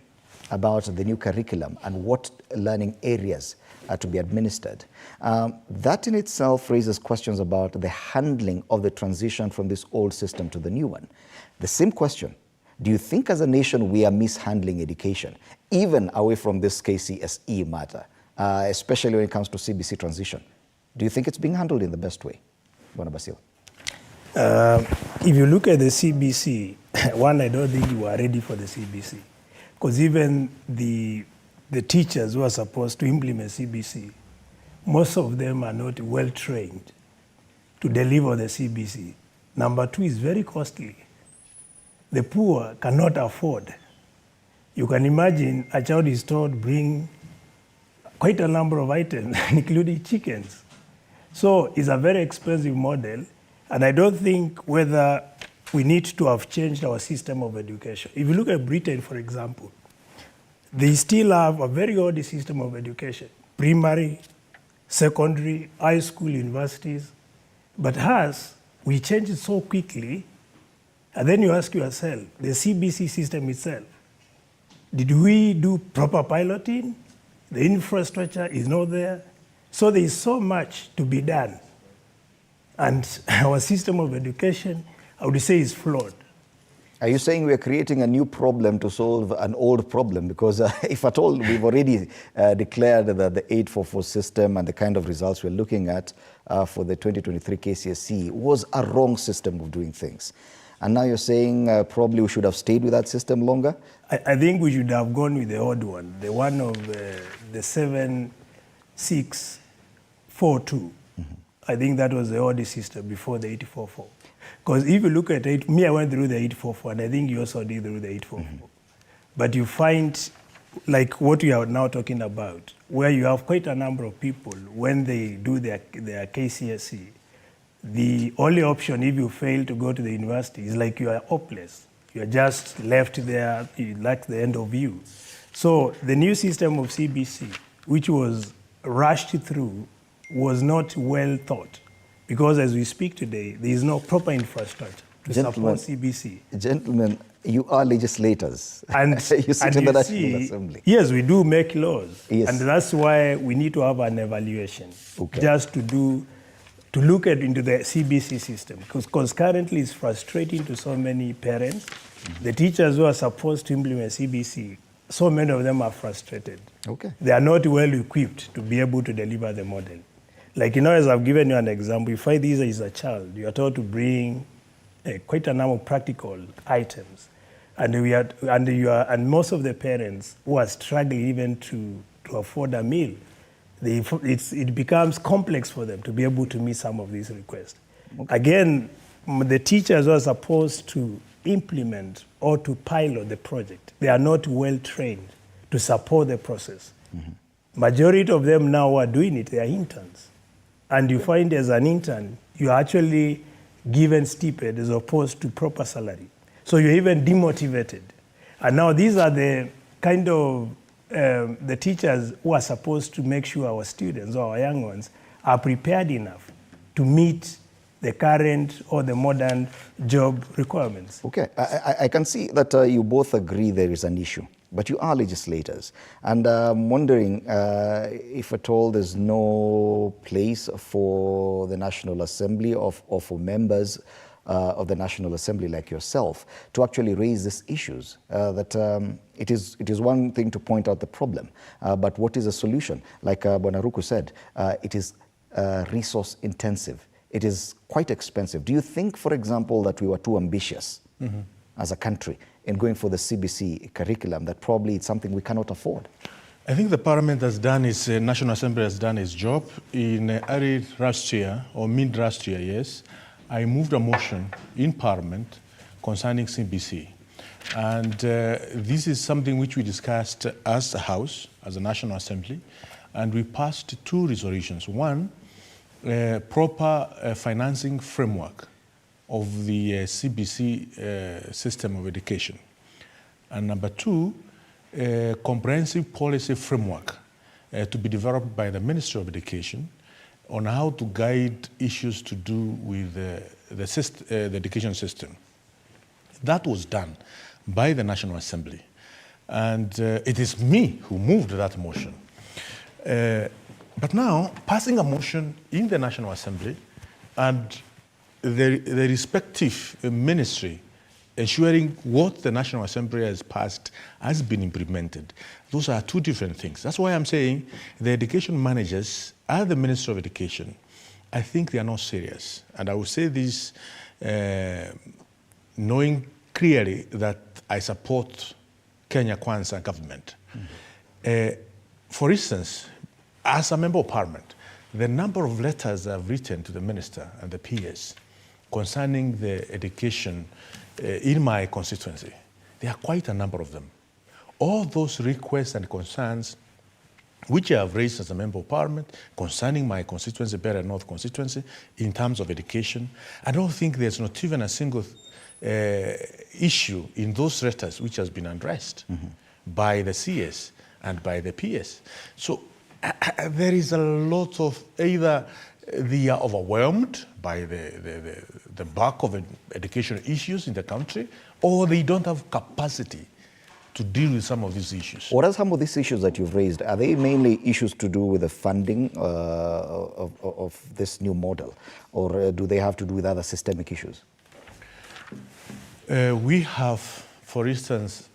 about the new curriculum and what learning areas are to be administered. That in itself raises questions about the handling of the transition from this old system to the new one. The same question: do you think as a nation we are mishandling education, even away from this KCSE matter, especially when it comes to CBC transition? Do you think it's being handled in the best way? Bwana Basil. If you look at the CBC, one, I don't think you are ready for the CBC. Because even the teachers who are supposed to implement CBC, most of them are not well trained to deliver the CBC. Number two, is very costly. The poor cannot afford. You can imagine a child is told bring quite a number of items, including chickens. So it's a very expensive model, and I don't think whether we need to have changed our system of education. If you look at Britain, for example, they still have a very old system of education: primary, secondary, high school, universities. But us, we change it so quickly, and then you ask yourself, the CBC system itself, did we do proper piloting? The infrastructure is not there. So there is so much to be done. And our system of education, I would say, is flawed. Are you saying we are creating a new problem to solve an old problem? Because if at all, we've already declared that the 844 system and the kind of results we're looking at for the 2023 KCSE was a wrong system of doing things. And now you're saying probably we should have stayed with that system longer? I think we should have gone with the old one, the one of the 7642. I think that was the old system before the 844. Because if you look at it, I went through the 844, and I think you also did through the 844. But you find, like what we are now talking about, where you have quite a number of people, when they do their KCSE, the only option if you fail to go to the university is like you are hopeless. You are just left there, like the end of you. So the new system of CBC, which was rushed through, was not well thought. Because as we speak today, there is no proper infrastructure to support CBC. Gentlemen, you are legislators. And you sit in the National Assembly. Yes, we do make laws. Yes. And that's why we need to have an evaluation, just to look into the CBC system. Because currently it's frustrating to so many parents. The teachers who are supposed to implement CBC, so many of them are frustrated. They are not well equipped to be able to deliver the model. Like, you know, as I've given you an example, if I this is a child, you are told to bring quite a number of practical items. And most of the parents who are struggling even to afford a meal, it becomes complex for them to be able to meet some of these requests. Okay. Again, the teachers who are supposed to implement or to pilot the project, they are not well trained to support the process. Mm-hmm. Majority of them now who are doing it, they are interns. And you find as an intern, you are actually given stipend as opposed to proper salary. So you're even demotivated. And now these are the kind of the teachers who are supposed to make sure our students or our young ones are prepared enough to meet the current or the modern job requirements. Okay, I can see that you both agree there is an issue, but you are legislators. And I'm wondering if at all there's no place for the National Assembly or for members of the National Assembly like yourself to actually raise these issues. It is one thing to point out the problem, but what is a solution? Like Bwana said, it is resource intensive. It is quite expensive. Do you think, for example, that we were too ambitious as a country in going for the CBC curriculum, that probably it's something we cannot afford? I think the Parliament has done its, National Assembly has done its job. In early last year, or mid last year, yes, I moved a motion in Parliament concerning CBC. And this is something which we discussed as a House, as a National Assembly, and we passed 2 resolutions. One, proper financing framework of the CBC system of education. And number 2, a comprehensive policy framework to be developed by the Ministry of Education on how to guide issues to do with the education system. That was done by the National Assembly. And it is me who moved that motion. But now, passing a motion in the National Assembly and the respective ministry ensuring what the National Assembly has passed has been implemented, those are 2 different things. That's why I'm saying the education managers and the Minister of Education, I think they are not serious. And I will say this knowing clearly that I support Kenya Kwanza government. Mm-hmm. For instance, as a member of Parliament, the number of letters I've written to the Minister and the PS concerning the education in my constituency, there are quite a number of them. All those requests and concerns which I have raised as a member of Parliament concerning my constituency, Beira North constituency, in terms of education, I don't think there's not even a single issue in those letters which has been addressed by the CS and by the PS. So there is a lot of either they are overwhelmed by the bulk of educational issues in the country, or they don't have capacity to deal with some of these issues. What are some of these issues that you've raised? Are they mainly issues to do with the funding of this new model, or do they have to do with other systemic issues? We have, for instance,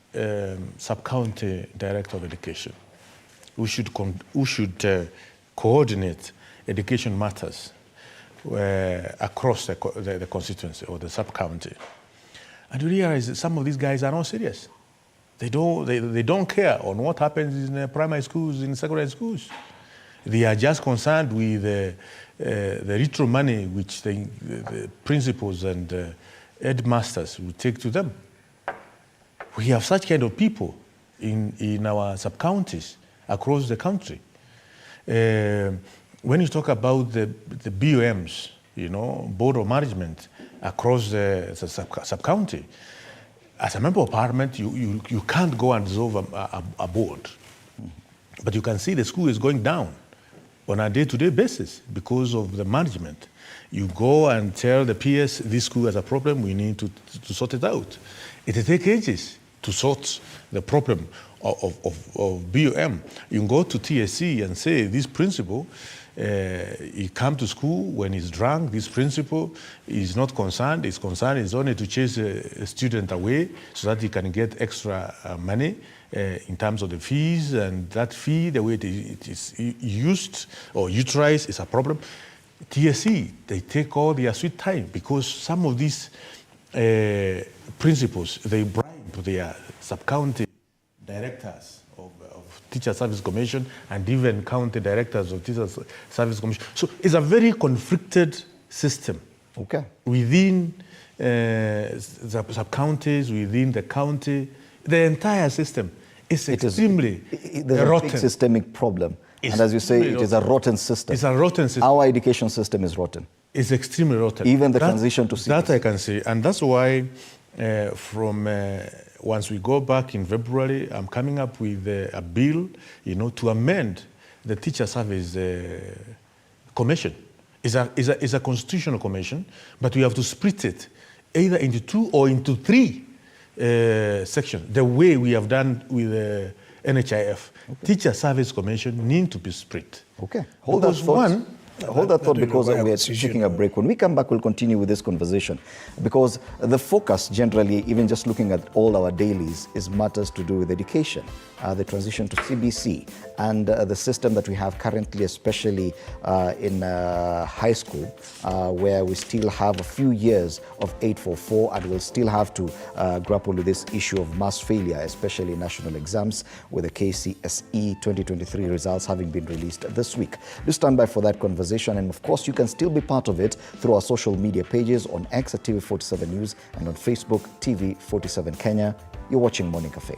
sub-county director of education who should coordinate education matters across the constituency or the sub-county. And you realize that some of these guys are not serious. They don't care on what happens in primary schools, in secondary schools. They are just concerned with the retro money which the principals and headmasters will take to them. We have such kind of people in our sub-counties across the country. When you talk about the BOMs, Board of Management across the sub-county, as a member of Parliament, you can't go and dissolve a board. But you can see the school is going down on a day-to-day basis because of the management. You go and tell the PS, this school has a problem, we need to sort it out. It will take ages to sort the problem of BOM. You can go to TSC and say, this principal, he come to school when he's drunk. This principal is not concerned. His concern is only to chase a student away so that he can get extra money in terms of the fees, and that fee, the way it is used or utilized is a problem. TSC, they take all their sweet time because some of these principals, they bribe their sub-county directors of Teacher Service Commission and even county directors of Teacher Service Commission. So it's a very conflicted system. Okay. Within the sub-counties, within the county, the entire system is extremely there's rotten. a big systemic problem. And as you say, it is a rotten system. It's a rotten system. Our education system is rotten. It's extremely rotten. Even the transition to CBC. That I can say. And that's why once we go back in February, I'm coming up with a bill, to amend the Teacher Service Commission. It's a constitutional commission, but we have to split it either into 2 or into 3 sections, the way we have done with the NHIF. Okay. Teacher Service Commission need to be split. Okay. Hold that thought because we are taking a break. When we come back, we'll continue with this conversation because the focus generally, even just looking at all our dailies, is matters to do with education, the transition to CBC and the system that we have currently, especially in high school, where we still have a few years of 844 and we'll still have to grapple with this issue of mass failure, especially national exams, with the KCSE 2023 results having been released this week. Do stand by for that conversation. And of course, you can still be part of it through our social media pages on X at TV47 News and on Facebook, TV47 Kenya. You're watching Morning Cafe.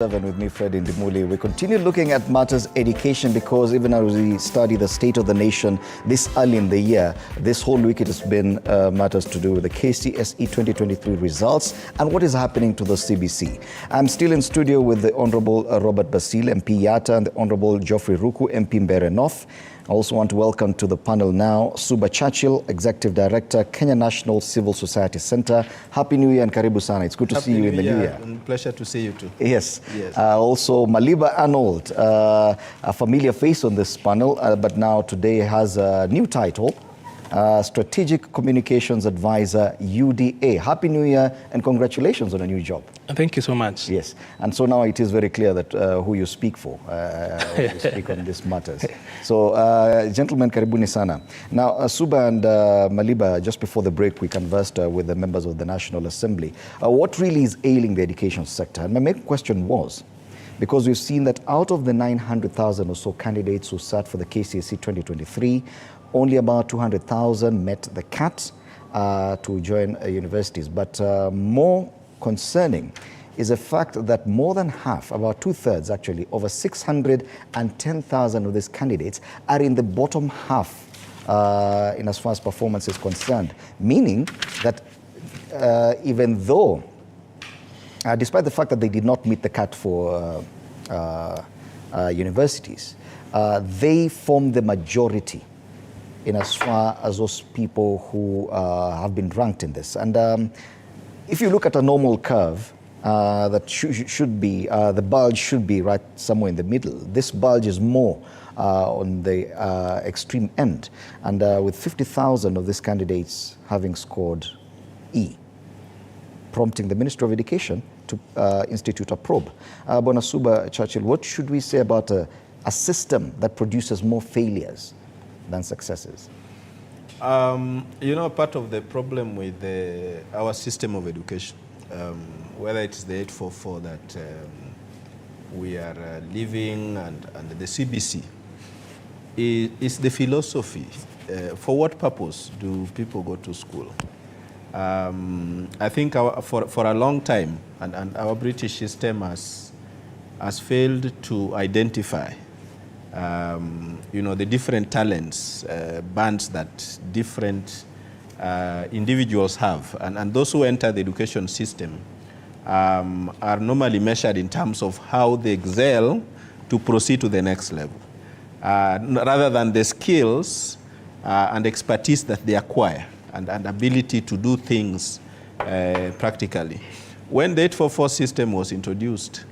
With me, Fred Indimuli. We continue looking at matters education because even as we study the state of the nation this early in the year, this whole week it has been matters to do with the KCSE 2023 results and what is happening to the CBC. I'm still in studio with the Honorable Robert Basile, MP Yatta, and the Honorable Geoffrey Ruku, MP Mbeere North. I also want to welcome to the panel now Suba Churchill, Executive Director, Kenya National Civil Society Center. Happy New Year and karibu sana. It's good to see you in the new year. Pleasure to see you too. Yes. Also, Maliba Arnold, a familiar face on this panel, but now today has a new title, Strategic Communications Advisor, UDA. Happy New Year and congratulations on a new job. Thank you so much. Yes. And so now it is very clear that who you speak for, you speak on these matters. So, gentlemen, karibuni sana. Now, Suba and Maliba, just before the break, we conversed with the members of the National Assembly. What really is ailing the education sector? And my main question was, because we've seen that out of the 900,000 or so candidates who sat for the KCSE 2023, only about 200,000 met the CAT to join universities. But more concerning is the fact that more than half, about two-thirds actually, over 610,000 of these candidates are in the bottom half in as far as performance is concerned, meaning that even though, despite the fact that they did not meet the CAT for universities, they form the majority in as far as those people who have been ranked in this. And if you look at a normal curve, that should be, the bulge should be right somewhere in the middle. This bulge is more on the extreme end. And with 50,000 of these candidates having scored E, prompting the Ministry of Education to institute a probe. Bona Suba Churchill, what should we say about a system that produces more failures than successes? You know, part of the problem with our system of education, whether it's the 844 that we are living and the CBC, is the philosophy. For what purpose do people go to school? I think for a long time, and our British system has failed to identify you know, the different talents, bands that different individuals have. And those who enter the education system are normally measured in terms of how they excel to proceed to the next level, rather than the skills and expertise that they acquire and ability to do things practically. When the 844 system was introduced,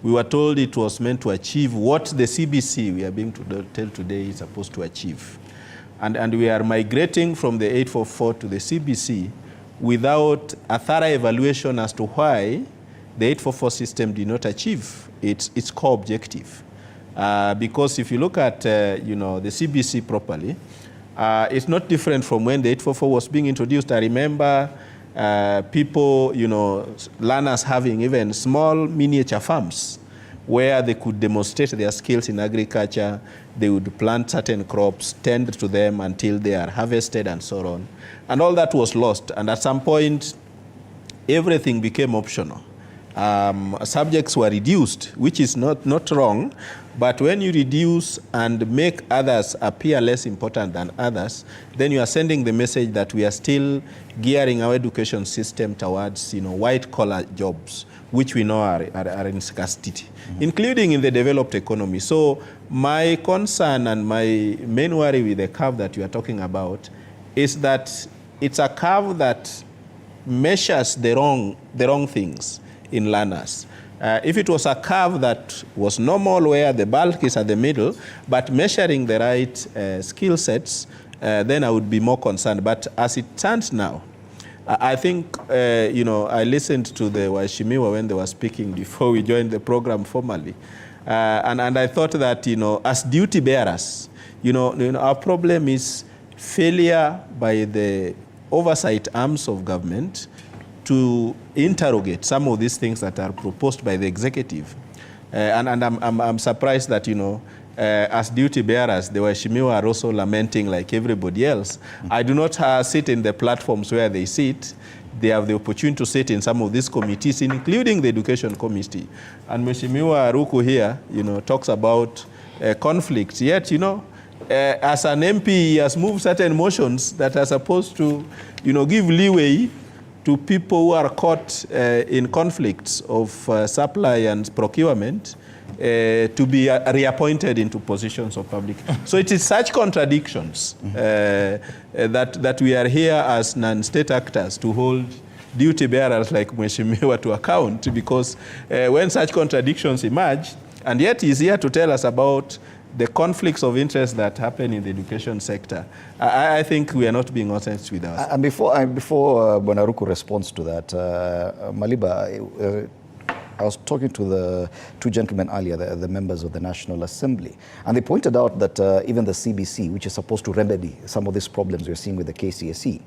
we were told it was meant to achieve what the CBC, we are being told today, is supposed to achieve. And we are migrating from the 844 to the CBC without a thorough evaluation as to why the 844 system did not achieve its core objective. Because if you look at you know, the CBC properly, it's not different from when the 844 was being introduced. I remember people, you know, learners having even small miniature farms where they could demonstrate their skills in agriculture. They would plant certain crops, tend to them until they are harvested and so on. And all that was lost. And at some point, everything became optional. Subjects were reduced, which is not wrong, but when you reduce and make others appear less important than others, then you are sending the message that we are still gearing our education system towards, you know, white-collar jobs, which we know are in scarcity, including in the developed economy. So my concern and my main worry with the curve that you are talking about is that it's a curve that measures the wrong things in learners. If it was a curve that was normal where the bulk is at the middle, but measuring the right skill sets, then I would be more concerned. But as it stands now, I think, you know, I listened to the Waheshimiwa when they were speaking before we joined the program formally. And I thought that, you know, as duty bearers, you know, our problem is failure by the oversight arms of government to interrogate some of these things that are proposed by the executive. And I'm surprised that, you know, as duty bearers, the Waheshimiwa are also lamenting like everybody else. I do not sit in the platforms where they sit, they have the opportunity to sit in some of these committees, including the Education Committee. And Mheshimiwa Ruku here, talks about conflict. Yet, as an MP, he has moved certain motions that are supposed to, give leeway to people who are caught in conflicts of supply and procurement to be reappointed into positions of public. So it is such contradictions that we are here as non-state actors to hold duty bearers like Mheshimiwa to account, because when such contradictions emerge, and yet he's here to tell us about the conflicts of interest that happen in the education sector, I think we are not being honest with us. And before Bonaruku responds to that, Maliba, I was talking to the two gentlemen earlier, the members of the National Assembly, and they pointed out that even the CBC, which is supposed to remedy some of these problems we're seeing with the KCSE,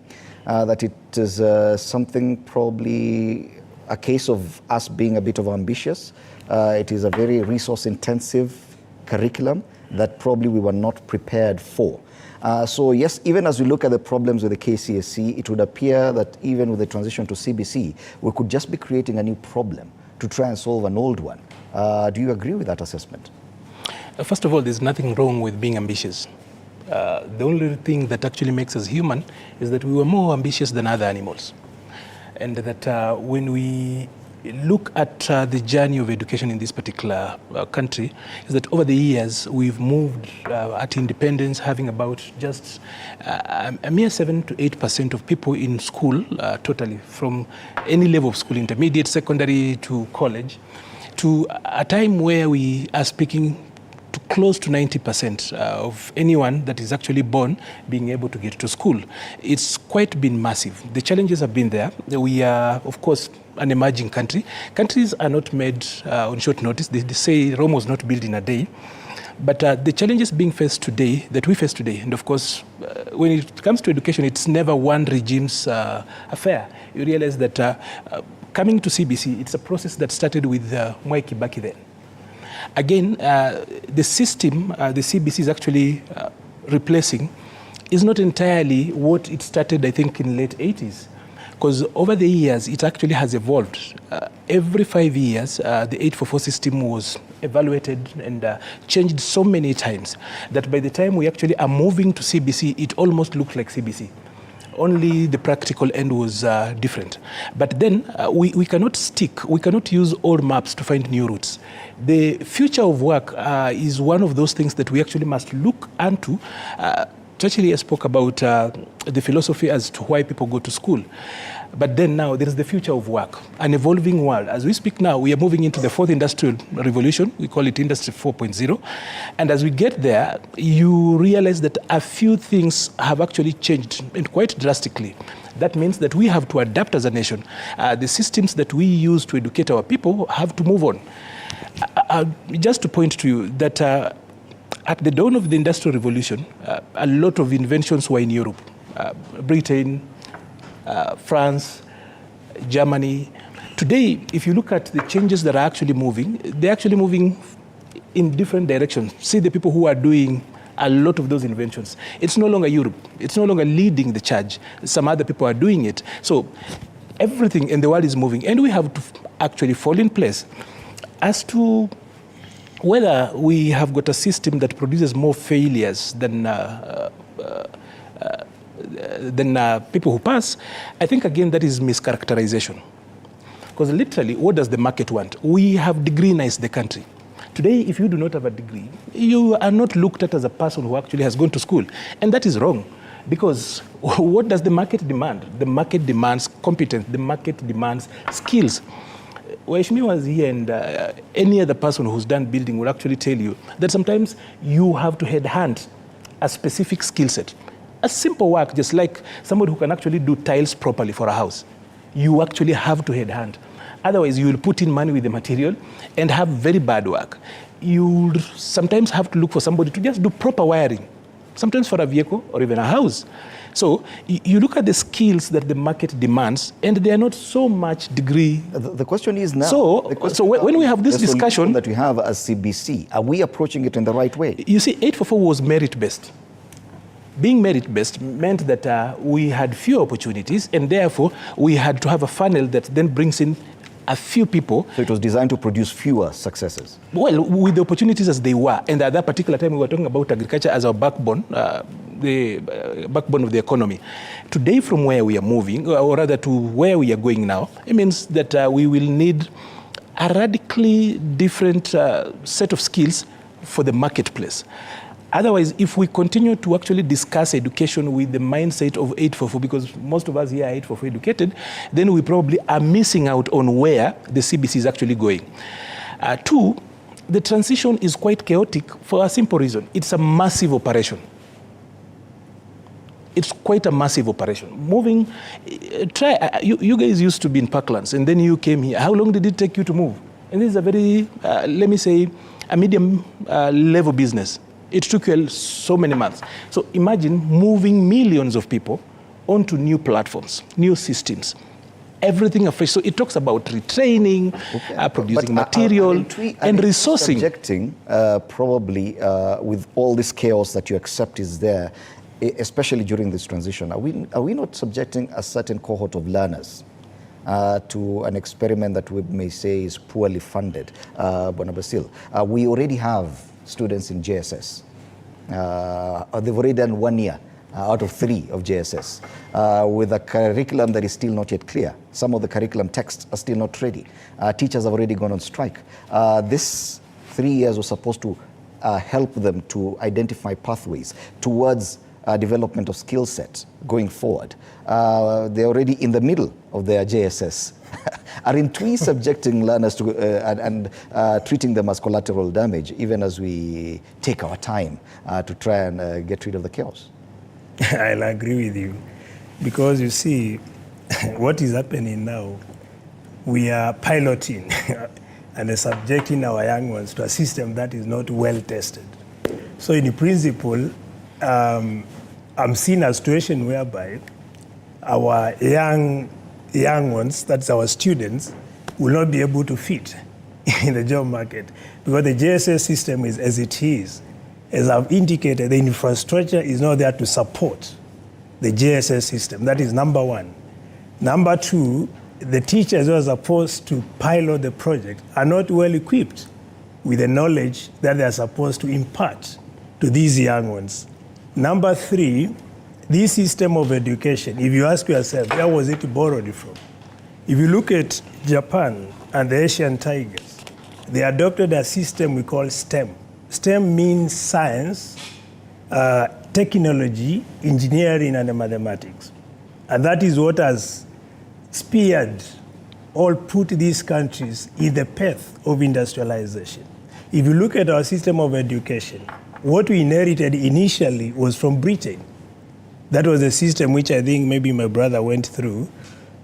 that it is something probably a case of us being a bit of ambitious. It is a very resource-intensive curriculum that probably we were not prepared for. So yes, even as we look at the problems with the KCSE, it would appear that even with the transition to CBC, we could just be creating a new problem to try and solve an old one. Do you agree with that assessment? First of all, there's nothing wrong with being ambitious. The only thing that actually makes us human is that we were more ambitious than other animals. And that when we look at the journey of education in this particular country, is that over the years we've moved at independence, having about just a mere 7 to 8% of people in school totally, from any level of school, intermediate, secondary to college, to a time where we are speaking to close to 90% of anyone that is actually born being able to get to school. It's quite been massive. The challenges have been there. We are, of course, an emerging country. Countries are not made on short notice. They say Rome was not built in a day. But the challenges being faced today, that we face today, and of course, when it comes to education, it's never one regime's affair. You realize that coming to CBC, it's a process that started with Mwai Kibaki then. Again, the system the CBC is actually replacing is not entirely what it started, I think, in late 80s. Because over the years, it actually has evolved. Every 5 years, the 844 system was evaluated and changed so many times that by the time we actually are moving to CBC, it almost looked like CBC. Only the practical end was different. But then we cannot use old maps to find new routes. The future of work is one of those things that we actually must look into. Tertiary spoke about the philosophy as to why people go to school. But then now there is the future of work, an evolving world. As we speak now, we are moving into the fourth industrial revolution. We call it Industry 4.0. And as we get there, you realize that a few things have actually changed, and quite drastically. That means that we have to adapt as a nation. The systems that we use to educate our people have to move on. Just to point to you that at the dawn of the Industrial Revolution, a lot of inventions were in Europe. Britain, France, Germany. Today, if you look at the changes that are actually moving, they're actually moving in different directions. See the people who are doing a lot of those inventions. It's no longer Europe. It's no longer leading the charge. Some other people are doing it. So everything in the world is moving, and we have to actually fall in place. As to whether we have got a system that produces more failures than people who pass, I think, again, that is mischaracterization. Because literally, what does the market want? We have degreeized the country. Today, if you do not have a degree, you are not looked at as a person who actually has gone to school. And that is wrong. Because what does the market demand? The market demands competence. The market demands skills. Waishmi was here, and any other person who's done building will actually tell you that sometimes you have to headhunt a specific skill set. A simple work, just like somebody who can actually do tiles properly for a house. You actually have to headhunt. Otherwise, you will put in money with the material and have very bad work. You sometimes have to look for somebody to just do proper wiring, sometimes for a vehicle or even a house. So you look at the skills that the market demands, and they are not so much degree. The question is now. So when we have this discussion that we have as CBC, are we approaching it in the right way? You see, 844 was merit-based. being merit-based meant that we had few opportunities, and therefore we had to have a funnel that then brings in a few people. So it was designed to produce fewer successes? Well, with the opportunities as they were. And at that particular time, we were talking about agriculture as our backbone, the backbone of the economy. Today, from where we are moving, or rather to where we are going now, it means that we will need a radically different set of skills for the marketplace. Otherwise, if we continue to actually discuss education with the mindset of 844, because most of us here are 844 educated, then we probably are missing out on where the CBC is actually going. Two, the transition is quite chaotic for a simple reason. It's a massive operation. It's quite a massive operation. Moving, you guys used to be in Parklands, and then you came here. How long did it take you to move? And this is a very, let me say, a medium level business. It took you so many months. So imagine moving millions of people onto new platforms, new systems, everything afresh. So it talks about retraining, producing material, and resourcing. Subjecting, probably with all this chaos that you accept is there, especially during this transition, are we not subjecting a certain cohort of learners to an experiment that we may say is poorly funded? Bonabasil, we already have students in JSS. They've already done 1 year out of 3 of JSS with a curriculum that is still not yet clear. Some of the curriculum texts are still not ready. Teachers have already gone on strike. This 3 years was supposed to help them to identify pathways towards development of skill sets going forward. They're already in the middle of their JSS. Aren't we subjecting learners to and treating them as collateral damage, even as we take our time to try and get rid of the chaos? I'll agree with you, because you see, what is happening now, we are piloting and subjecting our young ones to a system that is not well tested. So in principle, I'm seeing a situation whereby our young ones, that's our students, will not be able to fit in the job market, because the JSS system is as it is. As I've indicated, the infrastructure is not there to support the JSS system. That is number one. Number two, the teachers who are supposed to pilot the project are not well equipped with the knowledge that they are supposed to impart to these young ones. Number three, this system of education, if you ask yourself, where was it borrowed from? If you look at Japan and the Asian tigers, they adopted a system we call STEM. STEM means science, technology, engineering, and mathematics. And that is what has speared or put these countries in the path of industrialization. If you look at our system of education, what we inherited initially was from Britain. That was a system which I think maybe my brother went through.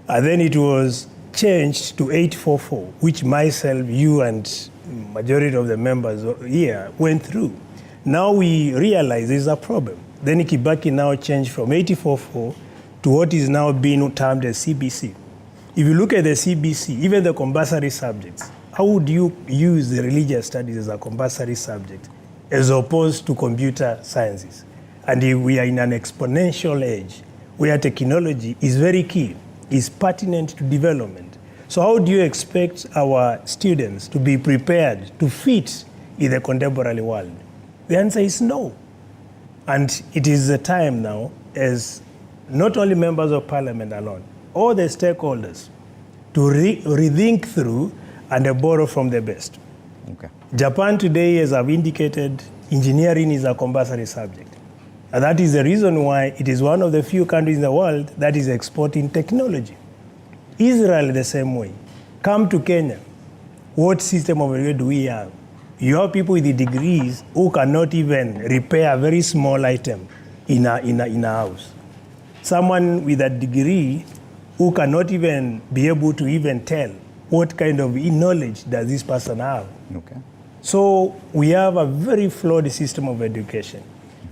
And then it was changed to 844, which myself, you, and majority of the members here went through. Now we realize there's a problem. Then Kibaki now changed from 844 to what is now being termed as CBC. If you look at the CBC, even the compulsory subjects, how would you use the religious studies as a compulsory subject as opposed to computer sciences? And we are in an exponential age where technology is very key, is pertinent to development. So how do you expect our students to be prepared to fit in the contemporary world? The answer is no. And it is the time now, as not only members of parliament alone, all the stakeholders, to rethink through and borrow from the best. Okay. Japan today, as I've indicated, engineering is a compulsory subject. And that is the reason why it is one of the few countries in the world that is exporting technology. Israel the same way. Come to Kenya. What system of education do we have? You have people with the degrees who cannot even repair a very small item in a house. Someone with a degree who cannot even be able to even tell what kind of knowledge does this person have. Okay. So we have a very flawed system of education.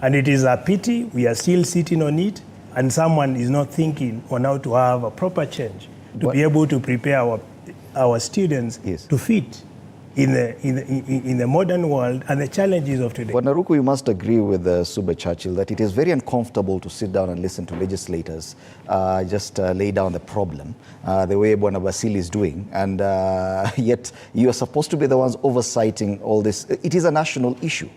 And it is a pity we are still sitting on it, and someone is not thinking on how to have a proper change to be able to prepare our students to fit in the modern world and the challenges of today. But Naruku, you must agree with Sube Churchill that it is very uncomfortable to sit down and listen to legislators just lay down the problem the way Bwana Basili is doing, and yet you are supposed to be the ones oversighting all this. It is a national issue.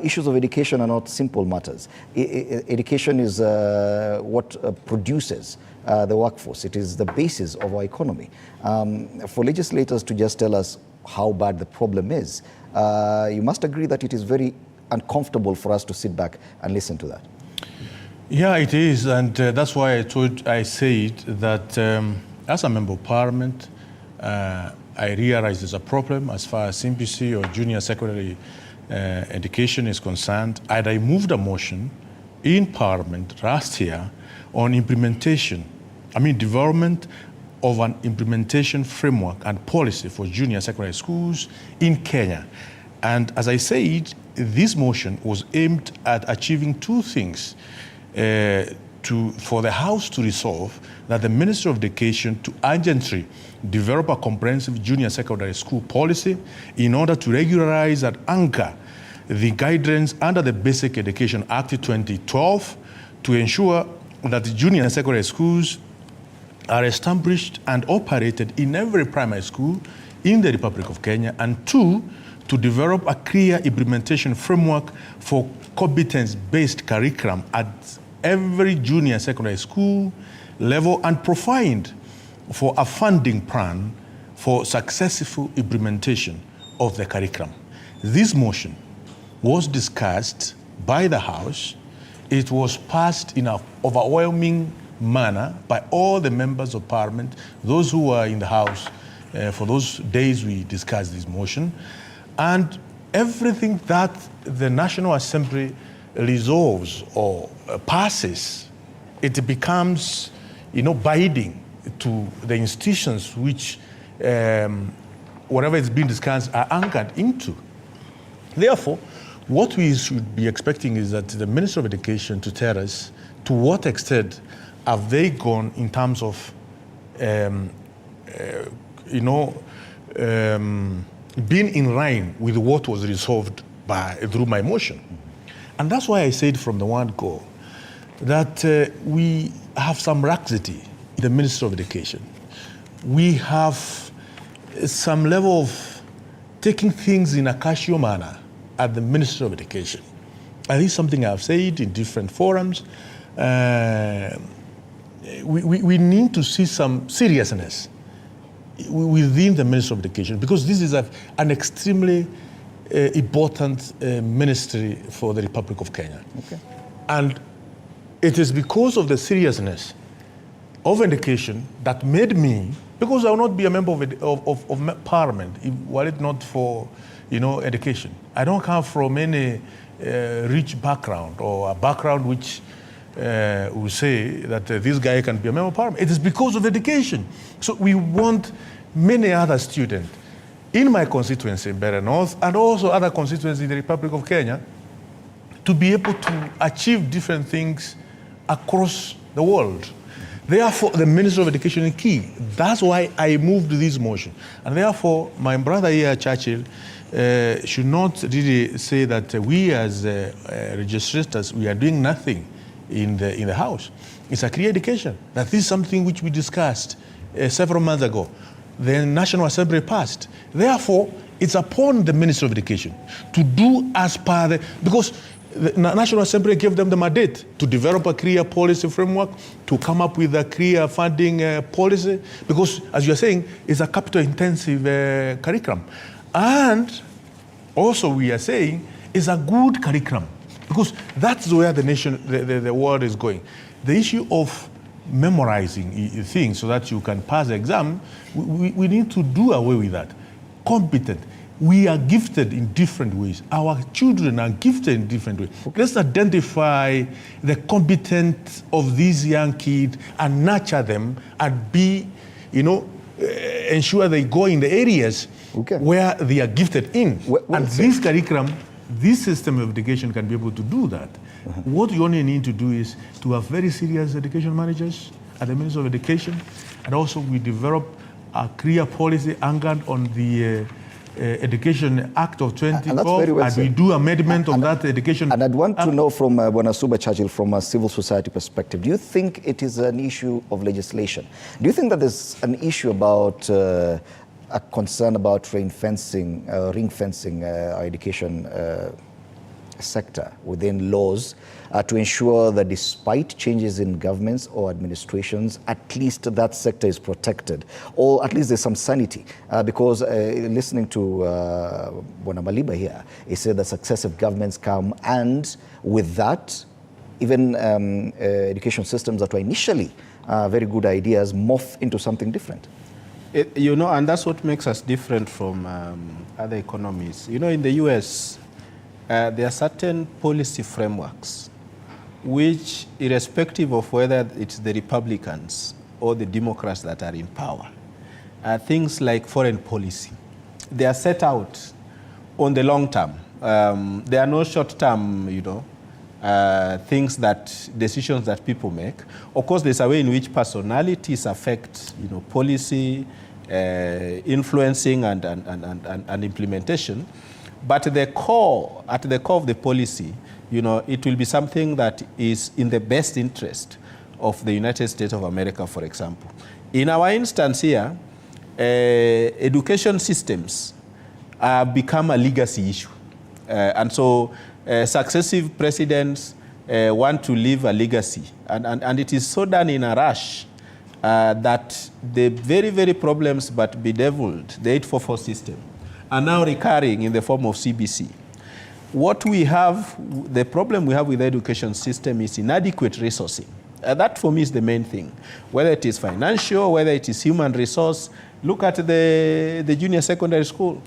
Issues of education are not simple matters. Education is what produces the workforce. It is the basis of our economy. For legislators to just tell us how bad the problem is, you must agree that it is very uncomfortable for us to sit back and listen to that. Yeah, it is, and that's why I said that as a member of parliament, I realize there's a problem as far as CPC or junior secondary education is concerned, and I moved a motion in parliament last year on development of an implementation framework and policy for junior secondary schools in Kenya. And as I said, this motion was aimed at achieving two things. For the House to resolve that the Ministry of Education to urgently develop a comprehensive junior secondary school policy in order to regularize and anchor the guidelines under the Basic Education Act 2012 to ensure that the junior secondary schools are established and operated in every primary school in the Republic of Kenya, and two, to develop a clear implementation framework for competence-based curriculum at every junior secondary school level and provide for a funding plan for successful implementation of the curriculum. This motion was discussed by the House. It was passed in an overwhelming manner by all the members of parliament, those who were in the House for those days we discussed this motion. And everything that the National Assembly resolves or passes, it becomes, binding to the institutions which whatever is being discussed are anchored into. Therefore, what we should be expecting is that the Minister of Education to tell us to what extent have they gone in terms of, being in line with what was resolved through my motion. And that's why I said from the word go that we have some laxity in the Minister of Education. We have some level of taking things in a casual manner at the Minister of Education. And this is something I've said in different forums. We need to see some seriousness within the Ministry of Education, because this is an extremely important ministry for the Republic of Kenya. Okay. And it is because of the seriousness of education that made me, because I will not be a member of parliament were it not for education. I don't come from any rich background or a background which will say that this guy can be a member of parliament. It is because of education. So we want many other students in my constituency in Mbeere North and also other constituencies in the Republic of Kenya to be able to achieve different things across the world. Therefore, the Minister of Education is key. That's why I moved this motion. And therefore, my brother here, Churchill, should not really say that we as registrators, we are doing nothing in the House. It's a clear indication that this is something which we discussed several months ago. The National Assembly passed. Therefore, it's upon the Minister of Education to do as per because the National Assembly gave them the mandate to develop a clear policy framework, to come up with a clear funding policy, because, as you're saying, it's a capital-intensive curriculum. And also we are saying it's a good curriculum, because that's where the world is going. The issue of memorizing things so that you can pass the exam, we need to do away with that. Competent. We are gifted in different ways. Our children are gifted in different ways. Let's identify the competence of these young kids and nurture them and ensure they go in the areas where they are gifted in. And this curriculum, this system of education can be able to do that. What you only need to do is to have very serious education managers at the Ministry of Education, and also we develop a clear policy anchored on the Education Act of And that's 2012, very well and we said. do amendment of that education. And I'd want to know from Bonasuba Churchill, from a civil society perspective, do you think it is an issue of legislation? Do you think that there's an issue about a concern about ring fencing our education sector within laws to ensure that despite changes in governments or administrations, at least that sector is protected, or at least there's some sanity? Because listening to Bwana Maliba here, he said that successive governments come, and with that, even education systems that were initially very good ideas morph into something different. And that's what makes us different from other economies. In the US, there are certain policy frameworks which, irrespective of whether it's the Republicans or the Democrats that are in power, things like foreign policy, they are set out on the long term. There are no short-term, decisions that people make. Of course, there's a way in which personalities affect, policy, influencing and implementation. But at the core of the policy, it will be something that is in the best interest of the United States of America, for example. In our instance here, education systems become a legacy issue. And so successive presidents want to leave a legacy. And it is so done in a rush that the very, very problems but bedeviled, the 844 system, are now recurring in the form of CBC. What we have, the problem we have with the education system is inadequate resourcing. That for me is the main thing. Whether it is financial, whether it is human resource. Look at the junior secondary school,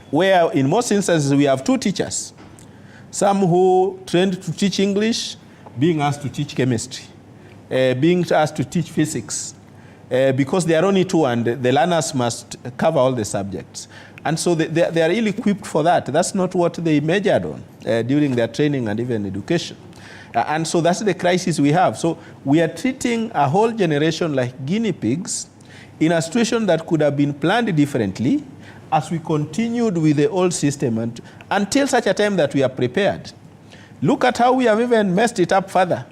where in most instances we have 2 teachers. Some who trained to teach English, being asked to teach chemistry, being asked to teach physics, because there are only 2 and the learners must cover all the subjects. And so they are ill-equipped for that. That's not what they majored on during their training and even education. And so that's the crisis we have. So we are treating a whole generation like guinea pigs in a situation that could have been planned differently as we continued with the old system and until such a time that we are prepared. Look at how we have even messed it up further.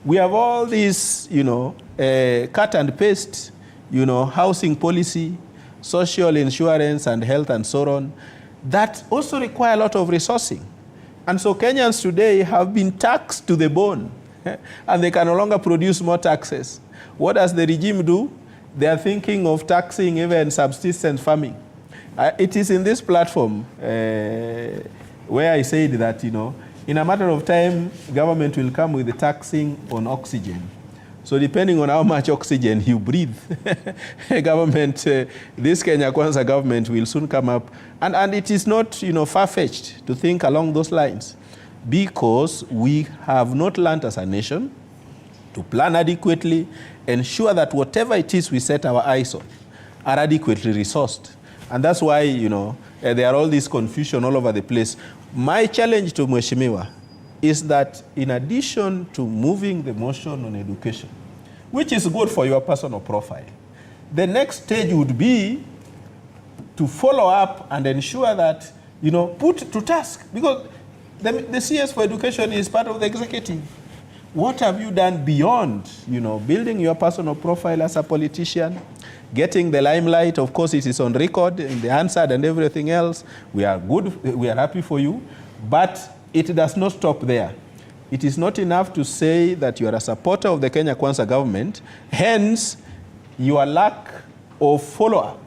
We have all these, cut and paste, housing policy, social insurance and health and so on, that also require a lot of resourcing. And so Kenyans today have been taxed to the bone and they can no longer produce more taxes. What does the regime do? They are thinking of taxing even subsistence farming. It is in this platform where I said that, in a matter of time, government will come with the taxing on oxygen. So depending on how much oxygen you breathe, government, this Kenya Kwanza government will soon come up. And it is not, far-fetched to think along those lines, because we have not learned as a nation to plan adequately, ensure that whatever it is we set our eyes on are adequately resourced. And that's why, there are all this confusion all over the place. My challenge to Mheshimiwa is that in addition to moving the motion on education, which is good for your personal profile, the next stage would be to follow up and ensure that, put to task, because the CS for education is part of the executive. What have you done beyond, building your personal profile as a politician, getting the limelight? Of course, it is on record in the Hansard and everything else. We are good, we are happy for you, but it does not stop there. It is not enough to say that you are a supporter of the Kenya Kwanza government, hence your lack of follow-up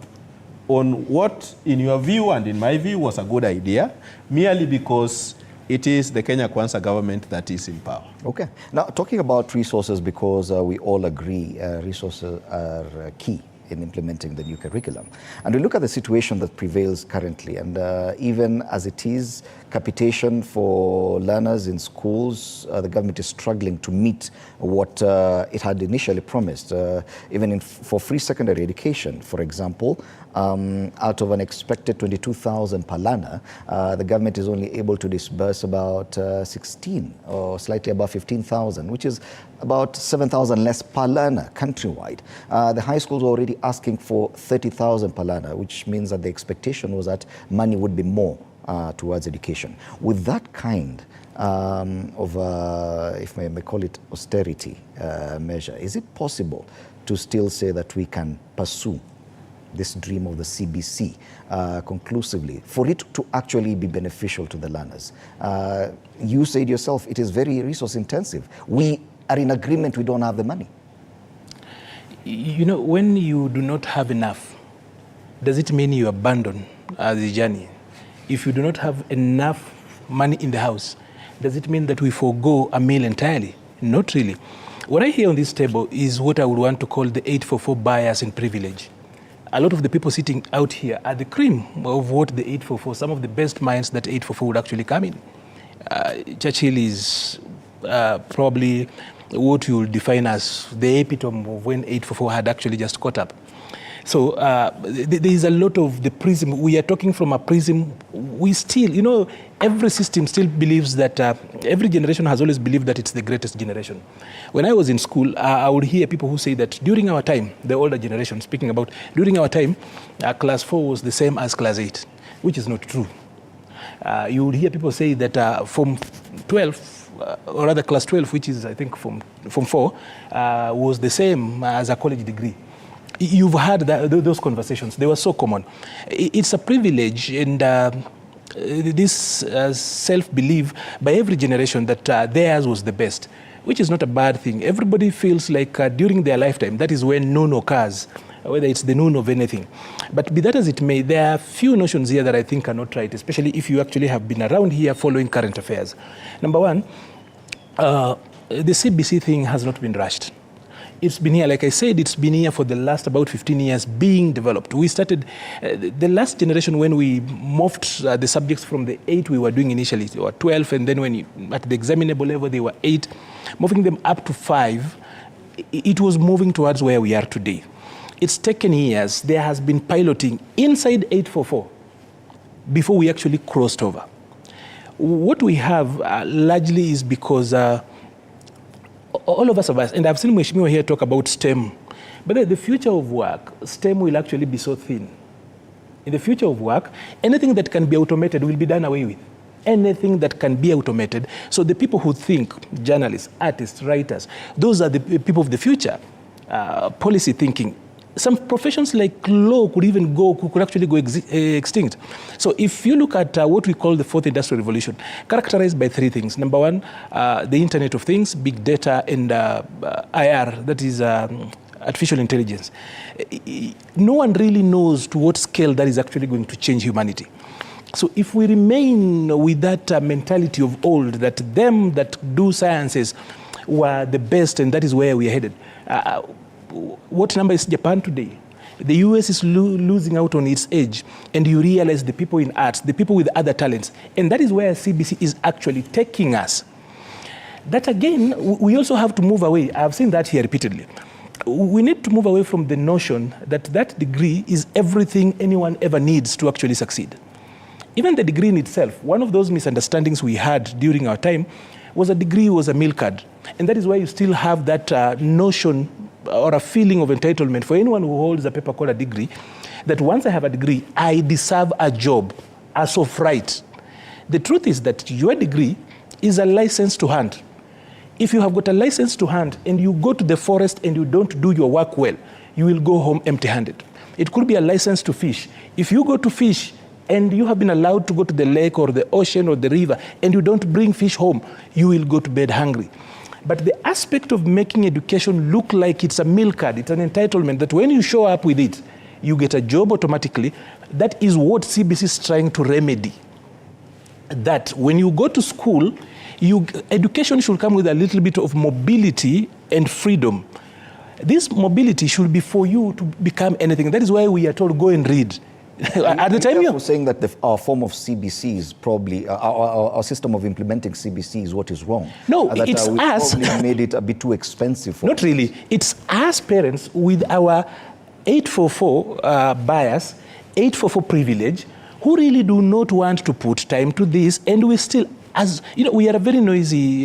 on what, in your view and in my view, was a good idea, merely because it is the Kenya Kwanza government that is in power. Okay. Now, talking about resources, because we all agree resources are key in implementing the new curriculum. And we look at the situation that prevails currently, and even as it is, capitation for learners in schools, the government is struggling to meet what it had initially promised. Even for free secondary education, for example, out of an expected 22,000 per learner, the government is only able to disburse about 16 or slightly above 15,000, which is about 7,000 less per learner countrywide. The high schools were already asking for 30,000 per learner, which means that the expectation was that money would be more towards education. With that kind of, if I may call it, austerity measure, is it possible to still say that we can pursue this dream of the CBC conclusively, for it to actually be beneficial to the learners? You said yourself, it is very resource intensive. We are in agreement we don't have the money. You know, when you do not have enough, does it mean you abandon the journey? If you do not have enough money in the house, does it mean that we forego a meal entirely? Not really. What I hear on this table is what I would want to call the 844 bias and privilege. A lot of the people sitting out here are the cream of what the 844, some of the best minds that 844 would actually come in. Churchill is probably what you will define as the epitome of when 844 had actually just caught up. So there is a lot of the prism. We are talking from a prism. We still, you know, every system still believes that, every generation has always believed that it's the greatest generation. When I was in school, I would hear people who say that during our time, the older generation, speaking about during our time, class 4 was the same as class 8, which is not true. You would hear people say that from 12, or rather class 12, which is I think from 4, was the same as a college degree. You've had those conversations. They were so common. It's a privilege and this self-belief by every generation that theirs was the best, which is not a bad thing. Everybody feels like during their lifetime, that is when noon occurs, whether it's the noon of anything. But be that as it may, there are few notions here that I think are not right, especially if you actually have been around here following current affairs. Number one, the CBC thing has not been rushed. It's been here, like I said, it's been here for the last about 15 years being developed. We started, the last generation when we morphed the subjects from the 8 we were doing initially, they were 12, and then when at the examinable level they were 8, moving them up to 5, it was moving towards where we are today. It's taken years. There has been piloting inside 844 before we actually crossed over. What we have largely is because all of us, and I've seen Mheshimiwa here talk about STEM, but the future of work, STEM will actually be so thin. In the future of work, anything that can be automated will be done away with. Anything that can be automated. So the people who think, journalists, artists, writers, those are the people of the future. Policy thinking. Some professions like law could even go, could actually go extinct. So if you look at what we call the 4th Industrial Revolution, characterized by 3 things. Number one, the Internet of Things, big data, and IR, that is artificial intelligence. No one really knows to what scale that is actually going to change humanity. So if we remain with that mentality of old, that them that do sciences were the best and that is where we are headed, what number is Japan today? The US is losing out on its edge, and you realize the people in arts, the people with other talents, and that is where CBC is actually taking us. That again, we also have to move away. I've seen that here repeatedly. We need to move away from the notion that that degree is everything anyone ever needs to actually succeed. Even the degree in itself, one of those misunderstandings we had during our time was a degree was a meal card. And that is why you still have that notion or a feeling of entitlement for anyone who holds a paper called a degree, that once I have a degree, I deserve a job as of right. The truth is that your degree is a license to hunt. If you have got a license to hunt and you go to the forest and you don't do your work well, you will go home empty-handed. It could be a license to fish. If you go to fish and you have been allowed to go to the lake or the ocean or the river and you don't bring fish home, you will go to bed hungry. But the aspect of making education look like it's a meal card, it's an entitlement, that when you show up with it, you get a job automatically, that is what CBC is trying to remedy. That when you go to school, education should come with a little bit of mobility and freedom. This mobility should be for you to become anything. That is why we are told, go and read. At the time you're saying that our form of CBC is probably, our system of implementing CBC is what is wrong. No, that, it's we us. probably made it a bit too expensive for Not us. really. It's us parents with our 844 bias, 844 privilege, who really do not want to put time to this, and we still, as you know, we are a very noisy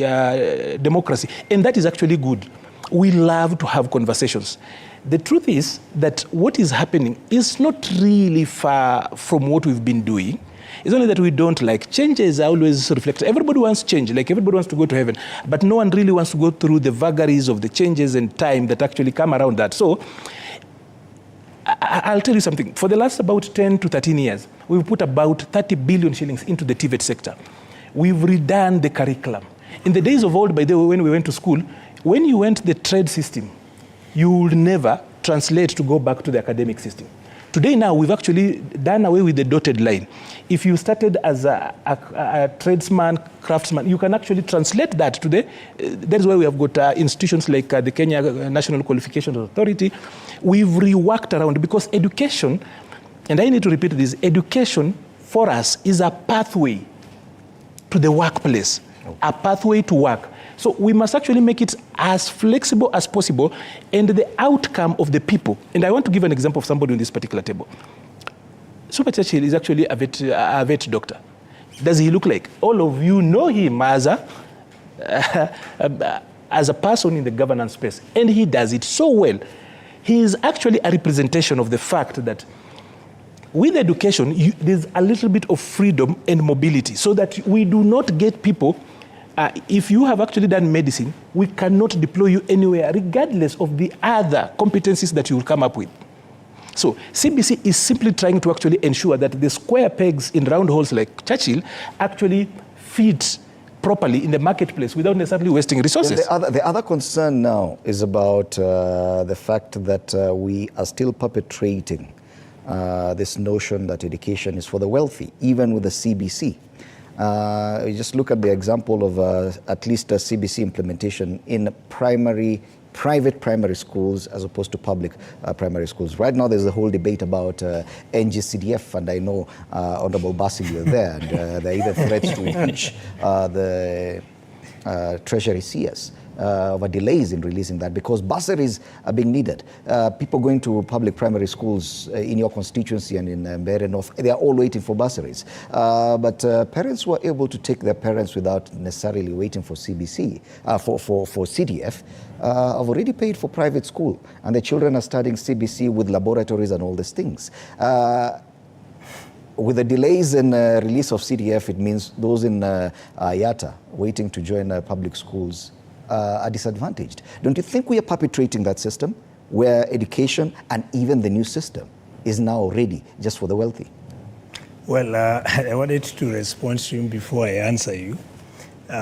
democracy, and that is actually good. We love to have conversations. The truth is that what is happening is not really far from what we've been doing. It's only that we don't like. Changes are always reflected. Everybody wants change, like everybody wants to go to heaven, but no one really wants to go through the vagaries of the changes and time that actually come around that. So I'll tell you something. For the last about 10 to 13 years, we've put about 30 billion shillings into the TVET sector. We've redone the curriculum. In the days of old, by the way, when we went to school, when you went the trade system, you would never translate to go back to the academic system. Today now, we've actually done away with the dotted line. If you started as a tradesman, craftsman, you can actually translate that today. That is why we have got institutions like the Kenya National Qualifications Authority. We've reworked around, because education, and I need to repeat this, education for us is a pathway to the workplace, a pathway to work. So we must actually make it as flexible as possible, and the outcome of the people. And I want to give an example of somebody on this particular table. Super Churchill is actually a vet doctor. Does he look like? All of you know him as a person in the governance space, and he does it so well. He is actually a representation of the fact that with education, there's a little bit of freedom and mobility, so that we do not get people. If you have actually done medicine, we cannot deploy you anywhere, regardless of the other competencies that you will come up with. So CBC is simply trying to actually ensure that the square pegs in round holes like Churchill actually fit properly in the marketplace without necessarily wasting resources. The other concern now is about the fact that we are still perpetrating this notion that education is for the wealthy, even with the CBC. You just look at the example of at least a CBC implementation in private primary schools as opposed to public primary schools. Right now there's a whole debate about NGCDF, and I know Honorable Basil, you're there, and there are even threats to impeach the Treasury CS over delays in releasing that, because bursaries are being needed. People going to public primary schools in your constituency and in Mbeere North, they are all waiting for bursaries. But parents were able to take their parents without necessarily waiting for CBC, for CDF, have already paid for private school, and the children are studying CBC with laboratories and all these things. With the delays in release of CDF, it means those in Yatta waiting to join public schools are disadvantaged. Don't you think we are perpetrating that system where education and even the new system is now ready just for the wealthy? Well, I wanted to respond to him before I answer you,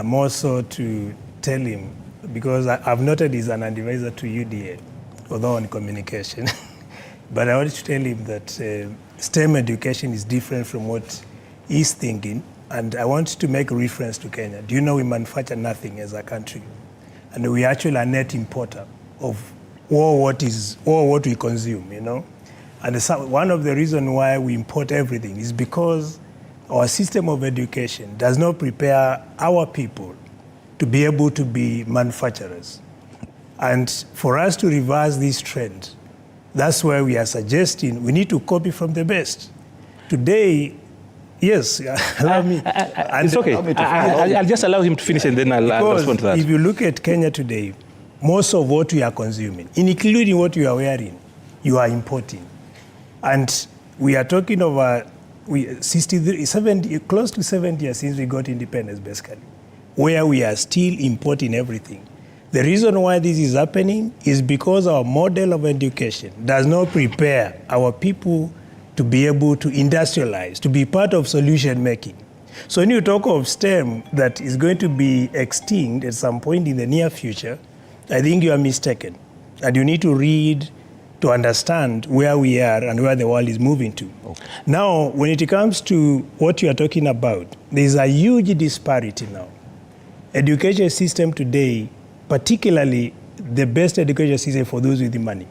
more so to tell him, because I've noted he's an advisor to UDA, although on communication. But I wanted to tell him that STEM education is different from what he's thinking, and I want to make reference to Kenya. Do you know we manufacture nothing as a country? And we actually are net importer of all what we consume, you know? And one of the reasons why we import everything is because our system of education does not prepare our people to be able to be manufacturers. And for us to reverse this trend, that's why we are suggesting we need to copy from the best. Today, yes, allow me. It's okay. I'll just allow him to finish, and then I'll respond to that. If you look at Kenya today, most of what we are consuming, including what you are wearing, you are importing. And we are talking over 70, close to 70 years since we got independence, basically, where we are still importing everything. The reason why this is happening is because our model of education does not prepare our people to be able to industrialize, to be part of solution making. So when you talk of STEM that is going to be extinct at some point in the near future, I think you are mistaken. And you need to read to understand where we are and where the world is moving to. Okay. Now, when it comes to what you are talking about, there's a huge disparity now. Education system today, particularly the best education system for those with the money.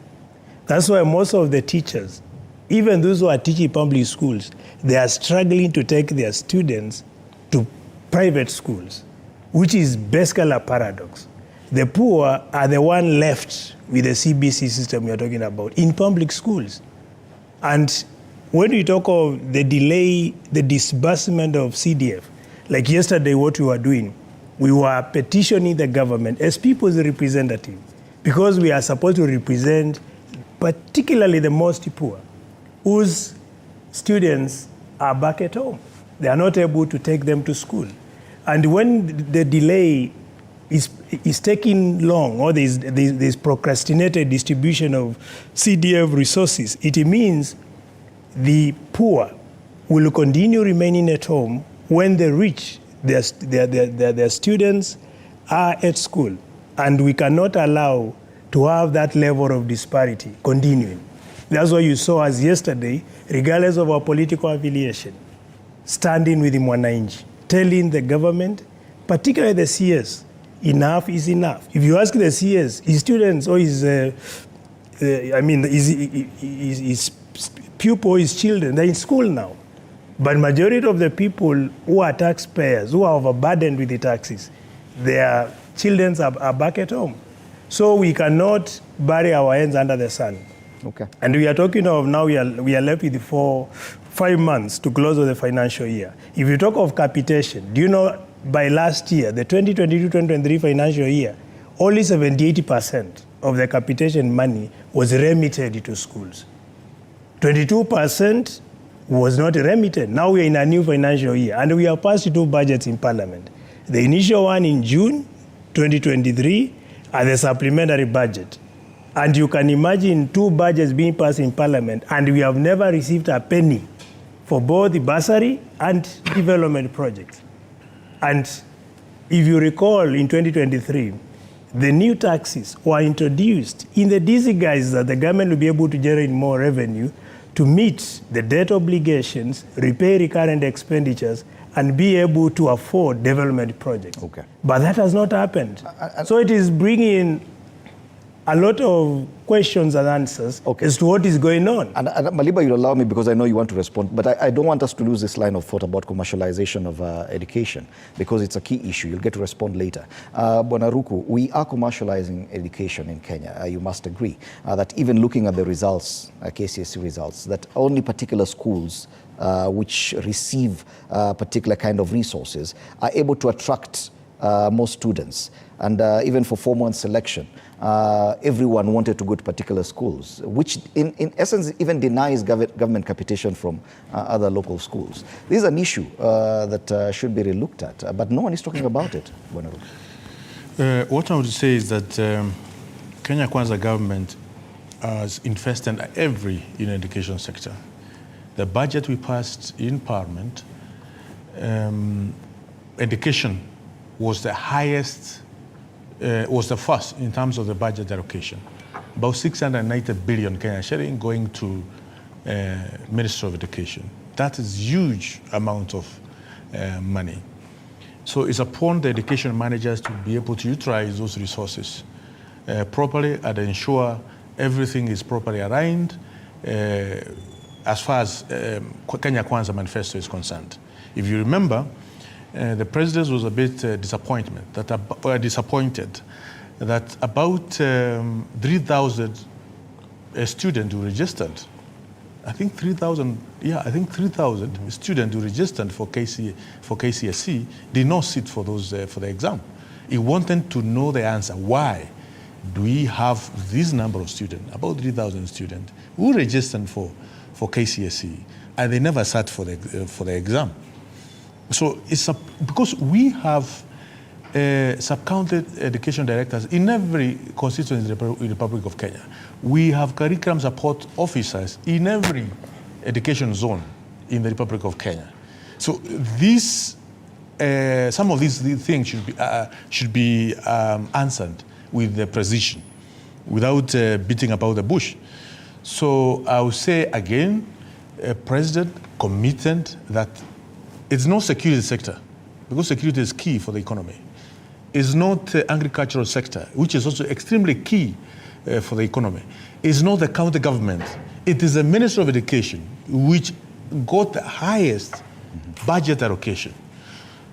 That's why most of the teachers, even those who are teaching public schools, they are struggling to take their students to private schools, which is basically a paradox. The poor are the one left with the CBC system we are talking about in public schools. And when we talk of the delay, the disbursement of CDF, Like yesterday, what we were doing, we were petitioning the government as people's representative, because we are supposed to represent particularly the most poor, whose students are back at home. They are not able to take them to school. And when the delay is taking long, or there's procrastinated distribution of CDF resources, it means the poor will continue remaining at home when the rich, their students are at school. And we cannot allow to have that level of disparity continuing. That's why you saw us yesterday, regardless of our political affiliation, standing with the Mwananchi, telling the government, particularly the CS, enough is enough. If you ask the CS, his students or his pupil, his children, they're in school now. But majority of the people who are taxpayers, who are overburdened with the taxes, their children are back at home. So we cannot bury our hands under the sun. Okay. And we are talking of now we are left with 5 months to close of the financial year. If you talk of capitation, do you know by last year, the 2022-2023 financial year, only 78% of the capitation money was remitted to schools. 22% was not remitted. Now we are in a new financial year, and we have passed 2 budgets in Parliament. The initial one in June 2023 and the supplementary budget. And you can imagine 2 budgets being passed in Parliament, and we have never received a penny for both the bursary and development projects. And if you recall, in 2023, the new taxes were introduced in the disguise that the government will be able to generate more revenue to meet the debt obligations, repay recurrent expenditures, and be able to afford development projects. Okay. But that has not happened. So it is bringing a lot of questions and answers as to what is going on. And Maliba, you'll allow me, because I know you want to respond, but I don't want us to lose this line of thought about commercialization of education, because it's a key issue. You'll get to respond later. Bwana Ruku, we are commercializing education in Kenya. You must agree that even looking at the results, KCSE results, that only particular schools which receive particular kind of resources are able to attract more students. And even for Form 1 selection, everyone wanted to go to particular schools, which in essence even denies government capitation from other local schools. This is an issue that should be relooked at, but no one is talking about it. What I would say is that Kenya Kwanza government has invested every in education sector. The budget we passed in Parliament, education was the highest, was the first in terms of the budget allocation. About 690 billion Kenya shilling going to Ministry of Education. That is huge amount of money. So it's upon the education managers to be able to utilize those resources properly and ensure everything is properly aligned as far as Kenya Kwanza manifesto is concerned. If you remember, the president was a bit disappointed that about 3,000 students who registered. I think 3,000. Yeah, I think 3,000 students who registered for KCSE did not sit for those for the exam. He wanted to know the answer. Why do we have this number of students, about 3,000 students, who registered for KCSE, and they never sat for the exam? So it's because we have sub-county education directors in every constituency in the Republic of Kenya. We have curriculum support officers in every education zone in the Republic of Kenya. So this, some of these things should be answered with the precision, without beating about the bush. So I will say again, President committed that it's not security sector, because security is key for the economy. It's not the agricultural sector, which is also extremely key for the economy. It's not the county government. It is the Ministry of Education, which got the highest budget allocation.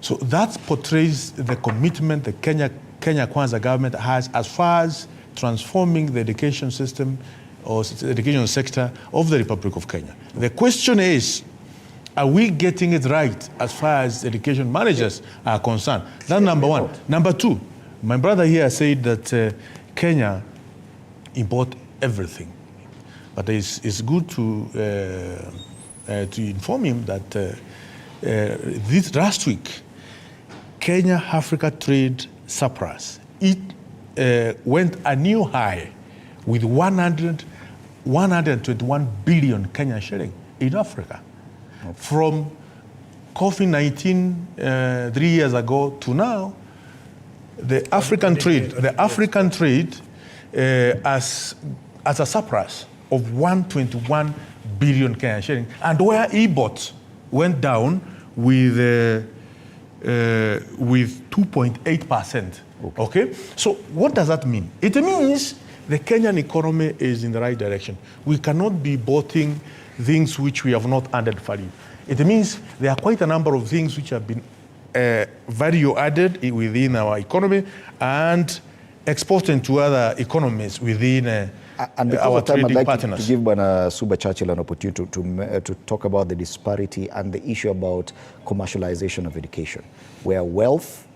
So that portrays the commitment the Kenya Kwanza government has as far as transforming the education system or the education sector of the Republic of Kenya. The question is, Are we getting it right as far as education managers are concerned? That's number one. Number two, my brother here said that Kenya import everything. But it's good to inform him that this last week, Kenya-Africa trade surplus, it went a new high with 121 billion Kenyan shilling in Africa. Okay. From COVID-19 3 years ago to now, the African trade as a surplus of 121 billion Kenyan shilling, and where e-bots went down with 2.8%. Okay. So what does that mean? It means the Kenyan economy is in the right direction. We cannot be buying things which we have not added value. It means there are quite a number of things which have been value added within our economy and exported to other economies within and because our of time, trading I'd like partners. to give Bwana Suba Churchill an opportunity to talk about the disparity and the issue about commercialization of education, where wealth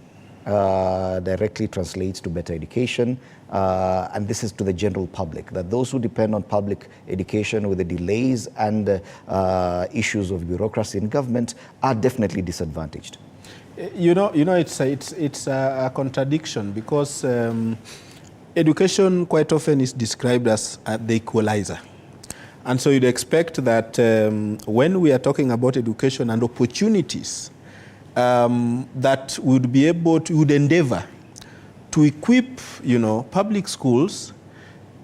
directly translates to better education, and this is to the general public, that those who depend on public education with the delays and issues of bureaucracy in government are definitely disadvantaged. You know, it's a contradiction, because education quite often is described as the equalizer. And so you'd expect that when we are talking about education and opportunities, that would be able to, would endeavor to equip, public schools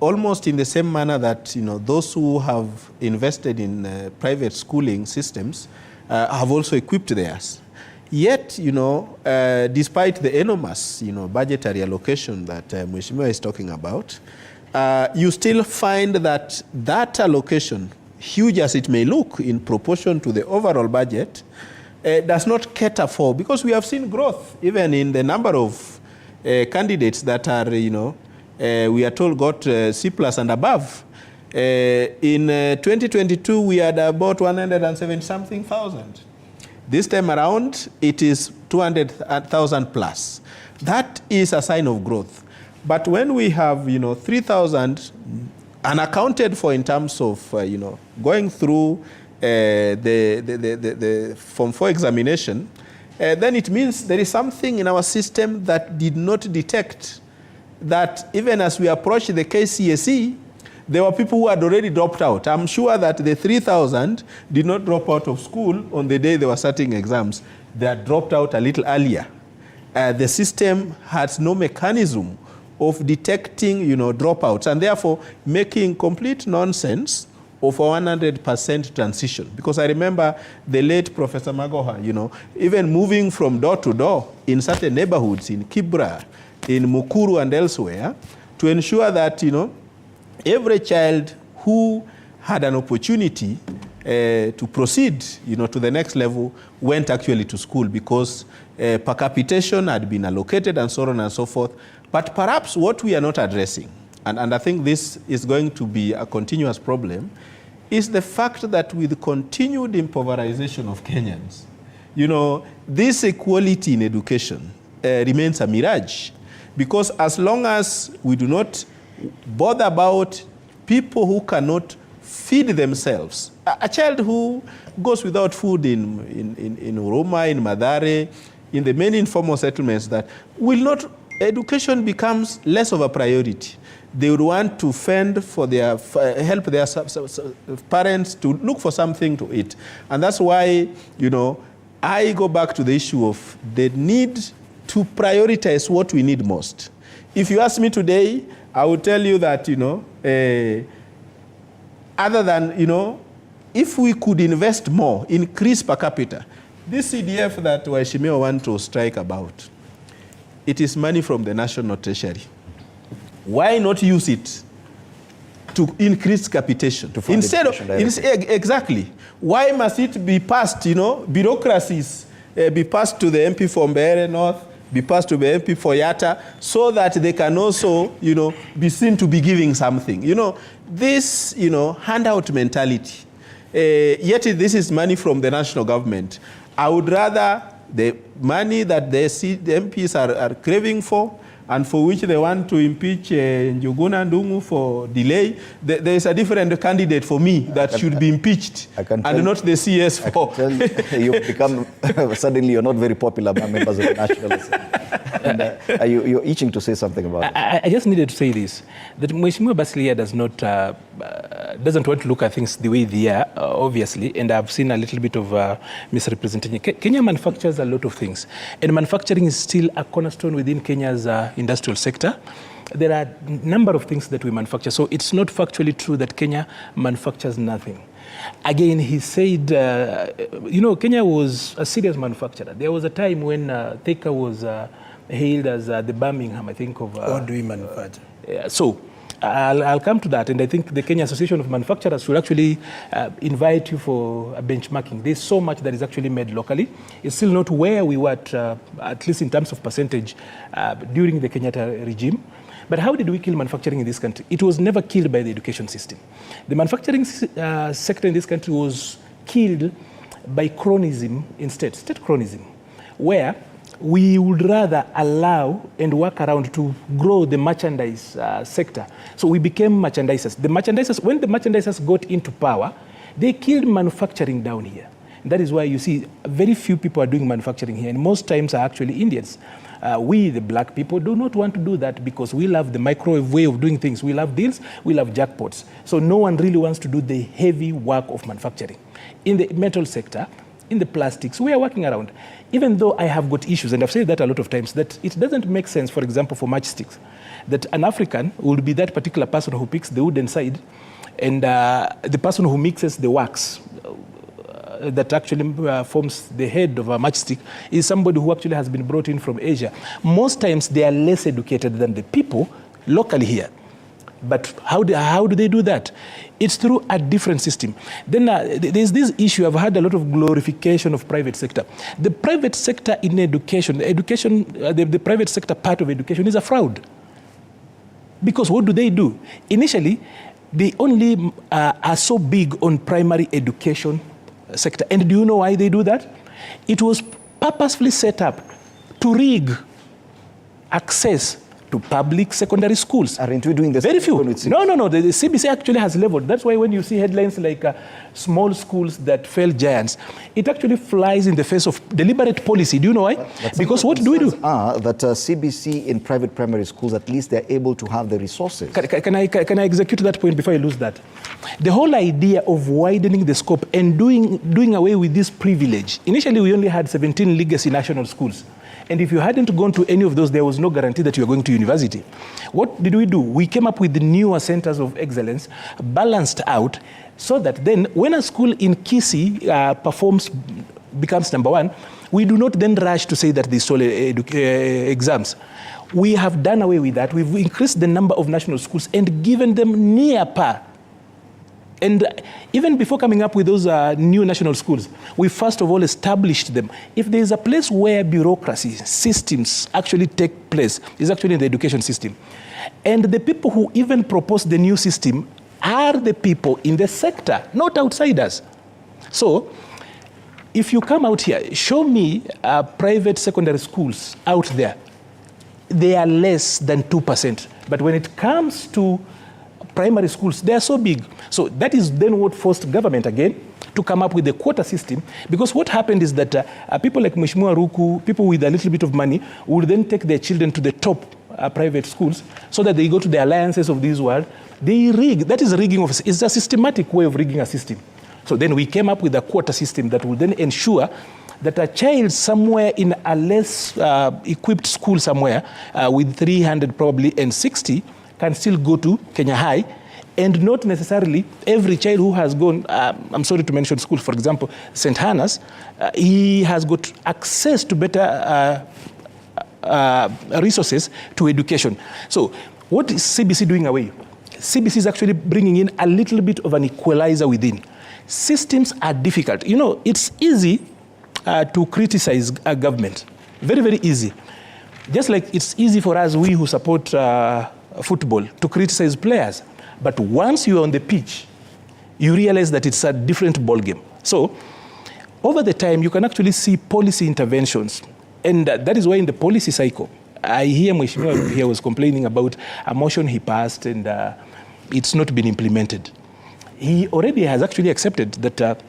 almost in the same manner that, those who have invested in private schooling systems have also equipped theirs. Yet, despite the enormous, budgetary allocation that Mheshimiwa is talking about, you still find that that allocation, huge as it may look in proportion to the overall budget, does not cater for, because we have seen growth even in the number of candidates that are, we are told got C+ and above. In 2022, we had about 170-something thousand. This time around, it is 200,000 plus. That is a sign of growth. But when we have, 3,000 unaccounted for in terms of, going through the Form 4 examination, then it means there is something in our system that did not detect that even as we approach the KCSE, there were people who had already dropped out. I'm sure that the 3,000 did not drop out of school on the day they were starting exams. They had dropped out a little earlier. The system has no mechanism of detecting, dropouts, and therefore making complete nonsense of a 100% transition. Because I remember the late Professor Magoha, even moving from door to door in certain neighborhoods, in Kibra, in Mukuru and elsewhere, to ensure that, every child who had an opportunity to proceed, to the next level went actually to school, because per capitation had been allocated and so on and so forth. But perhaps what we are not addressing, and I think this is going to be a continuous problem, is the fact that with continued impoverization of Kenyans, this equality in education remains a mirage. Because as long as we do not bother about people who cannot feed themselves, a child who goes without food in Huruma, in Mathare, in the many informal settlements, that will not, education becomes less of a priority. They would want to fend for their, help their parents to look for something to eat. And that's why, I go back to the issue of the need to prioritize what we need most. If you ask me today, I will tell you that, other than, if we could invest more, increase per capita, this CDF that Mheshimiwa want to strike about, it is money from the national treasury. Why not use it to increase capitation? Instead of, exactly. Why must it be passed, bureaucracies be passed to the MP for Mbeere North, be passed to the MP for Yatta, so that they can also, be seen to be giving something. This, handout mentality yet this is money from the national government. I would rather the money that the MPs are craving for, and for which they want to impeach Njuguna Ndung'u for delay, there is a different candidate for me that should be impeached, and not the CS for. You've become, suddenly you're not very popular among members of the National Assembly. And, you're itching to say something about it. I just needed to say this, that Mheshimiwa Basilia doesn't want to look at things the way they are, obviously, and I've seen a little bit of misrepresentation. Kenya manufactures a lot of things, and manufacturing is still a cornerstone within Kenya's industrial sector. There are a number of things that we manufacture, so it's not factually true that Kenya manufactures nothing. Again, he said, Kenya was a serious manufacturer. There was a time when Thika was hailed as the Birmingham, I think, of... What do we manufacture? So, I'll come to that, and I think the Kenya Association of Manufacturers should actually invite you for a benchmarking. There's so much that is actually made locally. It's still not where we were at least in terms of percentage, during the Kenyatta regime. But how did we kill manufacturing in this country? It was never killed by the education system. The manufacturing sector in this country was killed by cronyism instead, state cronyism, where we would rather allow and work around to grow the merchandise sector. So we became merchandisers. When the merchandisers got into power, they killed manufacturing down here. And that is why you see very few people are doing manufacturing here, and most times are actually Indians. We, the black people, do not want to do that because we love the microwave way of doing things. We love deals, we love jackpots. So no one really wants to do the heavy work of manufacturing. In the metal sector, in the plastics, we are working around. Even though I have got issues, and I've said that a lot of times, that it doesn't make sense, for example, for matchsticks, that an African would be that particular person who picks the wooden side, and the person who mixes the wax that actually forms the head of a matchstick is somebody who actually has been brought in from Asia. Most times they are less educated than the people locally here. But how do they do that? It's through a different system. Then there's this issue. I've had a lot of glorification of private sector. The private sector in education, the private sector part of education is a fraud. Because what do? Initially, they only are so big on primary education sector. And do you know why they do that? It was purposefully set up to rig access to public secondary schools. Aren't we doing this? Very few. No. The CBC actually has leveled. That's why when you see headlines like small schools that fail giants, it actually flies in the face of deliberate policy. Do you know why? Because what do we do? That CBC in private primary schools, at least they're able to have the resources. Can I execute that point before I lose that? The whole idea of widening the scope and doing away with this privilege. Initially, we only had 17 legacy national schools. And if you hadn't gone to any of those, there was no guarantee that you were going to university. What did we do? We came up with the newer centers of excellence, balanced out, so that then when a school in Kisii becomes number one, we do not then rush to say that they stole exams. We have done away with that. We've increased the number of national schools and given them near par. And even before coming up with those new national schools, we first of all established them. If there is a place where bureaucracy, systems actually take place, it's actually in the education system. And the people who even propose the new system are the people in the sector, not outsiders. So, if you come out here, show me private secondary schools out there. They are less than 2%. But when it comes to primary schools, they are so big. So that is then what forced government again to come up with the quota system. Because what happened is that people like Mheshimiwa Ruku, people with a little bit of money, would then take their children to the top private schools so that they go to the alliances of this world. They rig. That is rigging of. It's a systematic way of rigging a system. So then we came up with a quota system that will then ensure that a child somewhere in a less equipped school somewhere with 300 probably and 60 can still go to Kenya High, and not necessarily every child who has gone, I'm sorry to mention schools, for example, St. Hannah's, he has got access to better resources to education. So what is CBC doing away? CBC is actually bringing in a little bit of an equalizer within. Systems are difficult. You know, it's easy to criticize a government. Very, very easy. Just like it's easy for us, we who support football, to criticize players. But once you are on the pitch, you realize that it's a different ballgame. So over the time, you can actually see policy interventions. And that is why in the policy cycle, I hear Mheshimiwa here was complaining about a motion he passed and it's not been implemented. He already has actually accepted that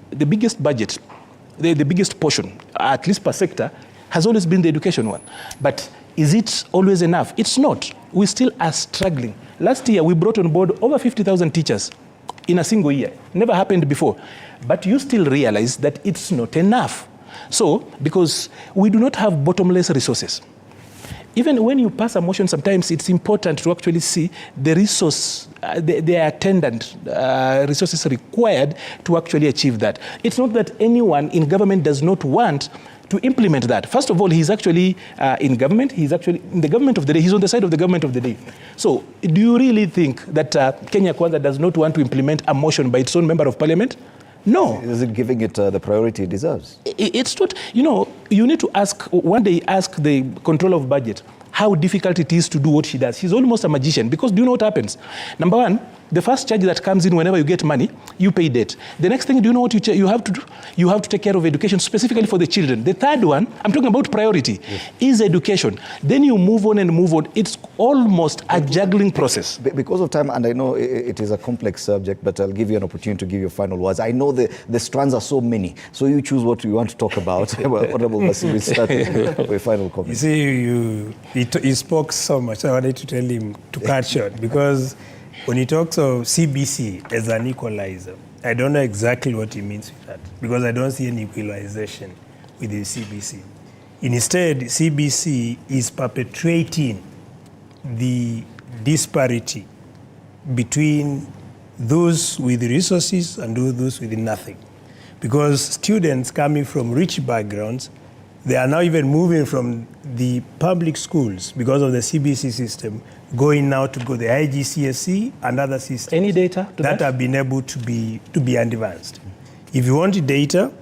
the biggest budget, the biggest portion, at least per sector, has always been the education one. But is it always enough? It's not. We still are struggling. Last year, we brought on board over 50,000 teachers in a single year. Never happened before. But you still realize that it's not enough. So, because we do not have bottomless resources. Even when you pass a motion, sometimes it's important to actually see the resource, the attendant resources required to actually achieve that. It's not that anyone in government does not want to implement that. First of all, he's actually in government. He's actually in the government of the day. He's on the side of the government of the day. So do you really think that Kenya Kwanza does not want to implement a motion by its own member of parliament? No. Is it giving it the priority it deserves? It's not, you need to ask, one day ask the controller of budget how difficult it is to do what she does. She's almost a magician because do you know what happens? Number one, the first charge that comes in whenever you get money, you pay debt. The next thing, do you know what you have to do? You have to take care of education specifically for the children. The third one, I'm talking about priority, is education. Then you move on and move on. It's almost a juggling process. Because of time, and I know it is a complex subject, but I'll give you an opportunity to give your final words. I know the strands are so many, so you choose what you want to talk about. Honorable Bassi, we'll start with your final comment. You see, he spoke so much. I wanted to tell him to cut short because when he talks of CBC as an equalizer, I don't know exactly what he means with that because I don't see any equalization with the CBC. Instead, CBC is perpetuating the disparity between those with resources and those with nothing. Because students coming from rich backgrounds, they are now even moving from the public schools because of the CBC system, going now to go the IGCSE and other systems. Any data to that have been able to be advanced. If you want data,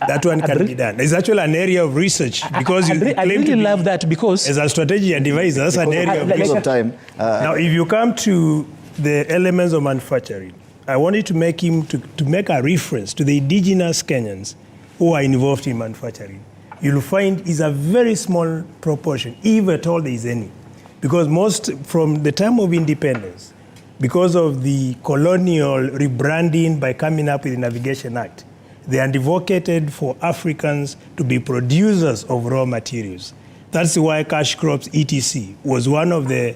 that one can be done. It's actually an area of research because I really love that because as a strategy advisor, that's an area of research. Now, if you come to the elements of manufacturing, I wanted to make him to make a reference to the indigenous Kenyans who are involved in manufacturing. You'll find is a very small proportion, if at all there is any. Because most, from the time of independence, because of the colonial rebranding by coming up with the Navigation Act, they advocated for Africans to be producers of raw materials. That's why cash crops, etc., was one of the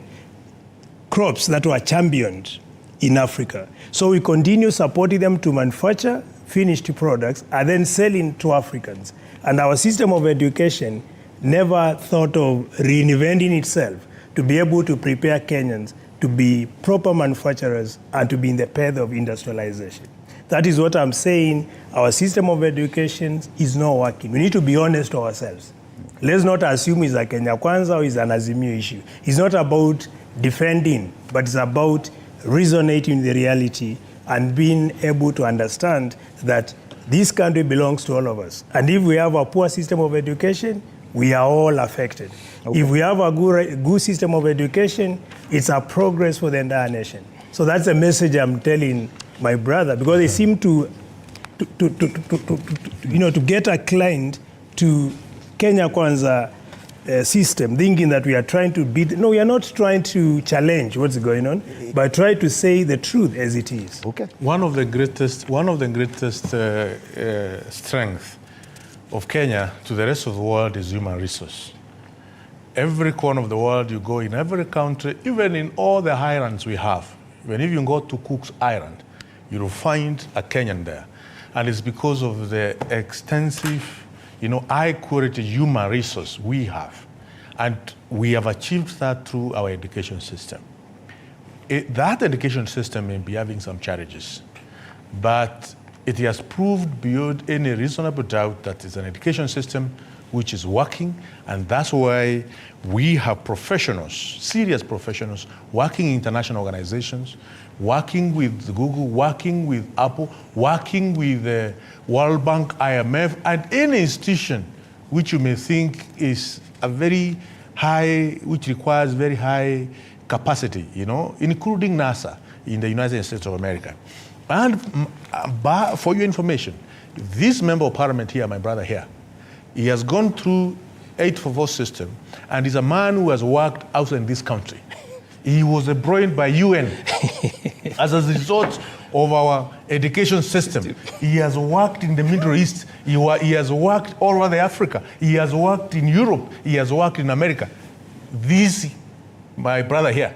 crops that were championed in Africa. So we continue supporting them to manufacture finished products and then selling to Africans. And our system of education never thought of reinventing itself to be able to prepare Kenyans to be proper manufacturers and to be in the path of industrialization. That is what I'm saying. Our system of education is not working. We need to be honest to ourselves. Let's not assume it's a Kenya Kwanza or it's an Azimio issue. It's not about defending, but it's about resonating with the reality and being able to understand that this country belongs to all of us. And if we have a poor system of education, we are all affected. Okay. If we have a good system of education, it's a progress for the entire nation. So that's the message I'm telling my brother, because they seem to get a client to Kenya Kwanza system, thinking that we are trying to beat. No, we are not trying to challenge what's going on, but try to say the truth as it is. Okay. One of the greatest strengths of Kenya to the rest of the world is human resource. Every corner of the world you go, in every country, even in all the islands we have, even if you go to Cook's Island, you'll find a Kenyan there. And it's because of the extensive, high quality human resource we have. And we have achieved that through our education system. That education system may be having some challenges, but it has proved beyond any reasonable doubt that it's an education system which is working, and that's why we have professionals, serious professionals, working in international organizations, working with Google, working with Apple, working with the World Bank, IMF, and any institution which you may think is a very high, which requires very high capacity, including NASA in the United States of America. And for your information, this member of parliament here, my brother here, he has gone through 844 system, and is a man who has worked outside in this country. He was employed by UN as a result of our education system. He has worked in the Middle East. He has worked all over Africa. He has worked in Europe. He has worked in America. This, my brother here.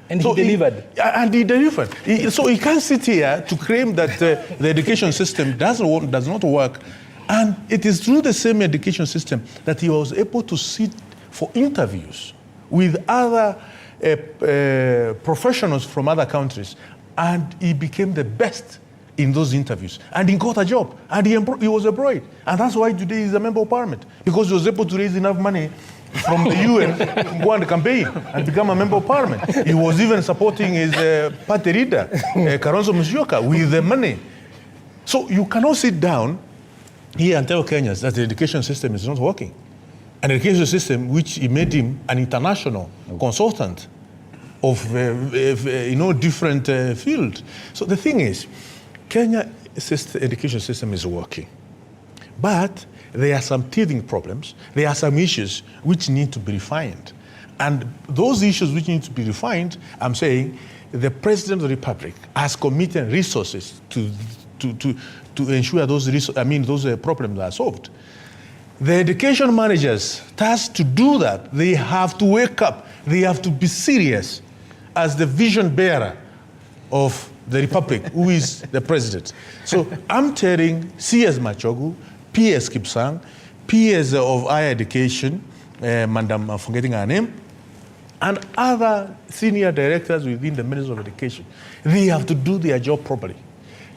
And he delivered. And he delivered. So he can't sit here to claim that the education system does not work. And it is through the same education system that he was able to sit for interviews with other professionals from other countries, and he became the best in those interviews, and he got a job, and he was employed, and that's why today he's a member of parliament, because he was able to raise enough money from the UN to go and campaign and become a member of parliament. He was even supporting his party leader, Kalonzo Musyoka, with the money. So you cannot sit down here and tell Kenyans that the education system is not working. An education system which made him an international consultant of different fields. So the thing is, Kenya education system is working, but there are some teething problems. There are some issues which need to be refined, and those issues which need to be refined, I'm saying, the President of the Republic has committed resources to ensure those problems are solved. The education managers tasked to do that, they have to wake up. They have to be serious as the vision bearer of the Republic, who is the president. So I'm telling CS Machogu, PS Kipsang, PS of higher education, Madam, I'm forgetting her name, and other senior directors within the Ministry of Education, they have to do their job properly.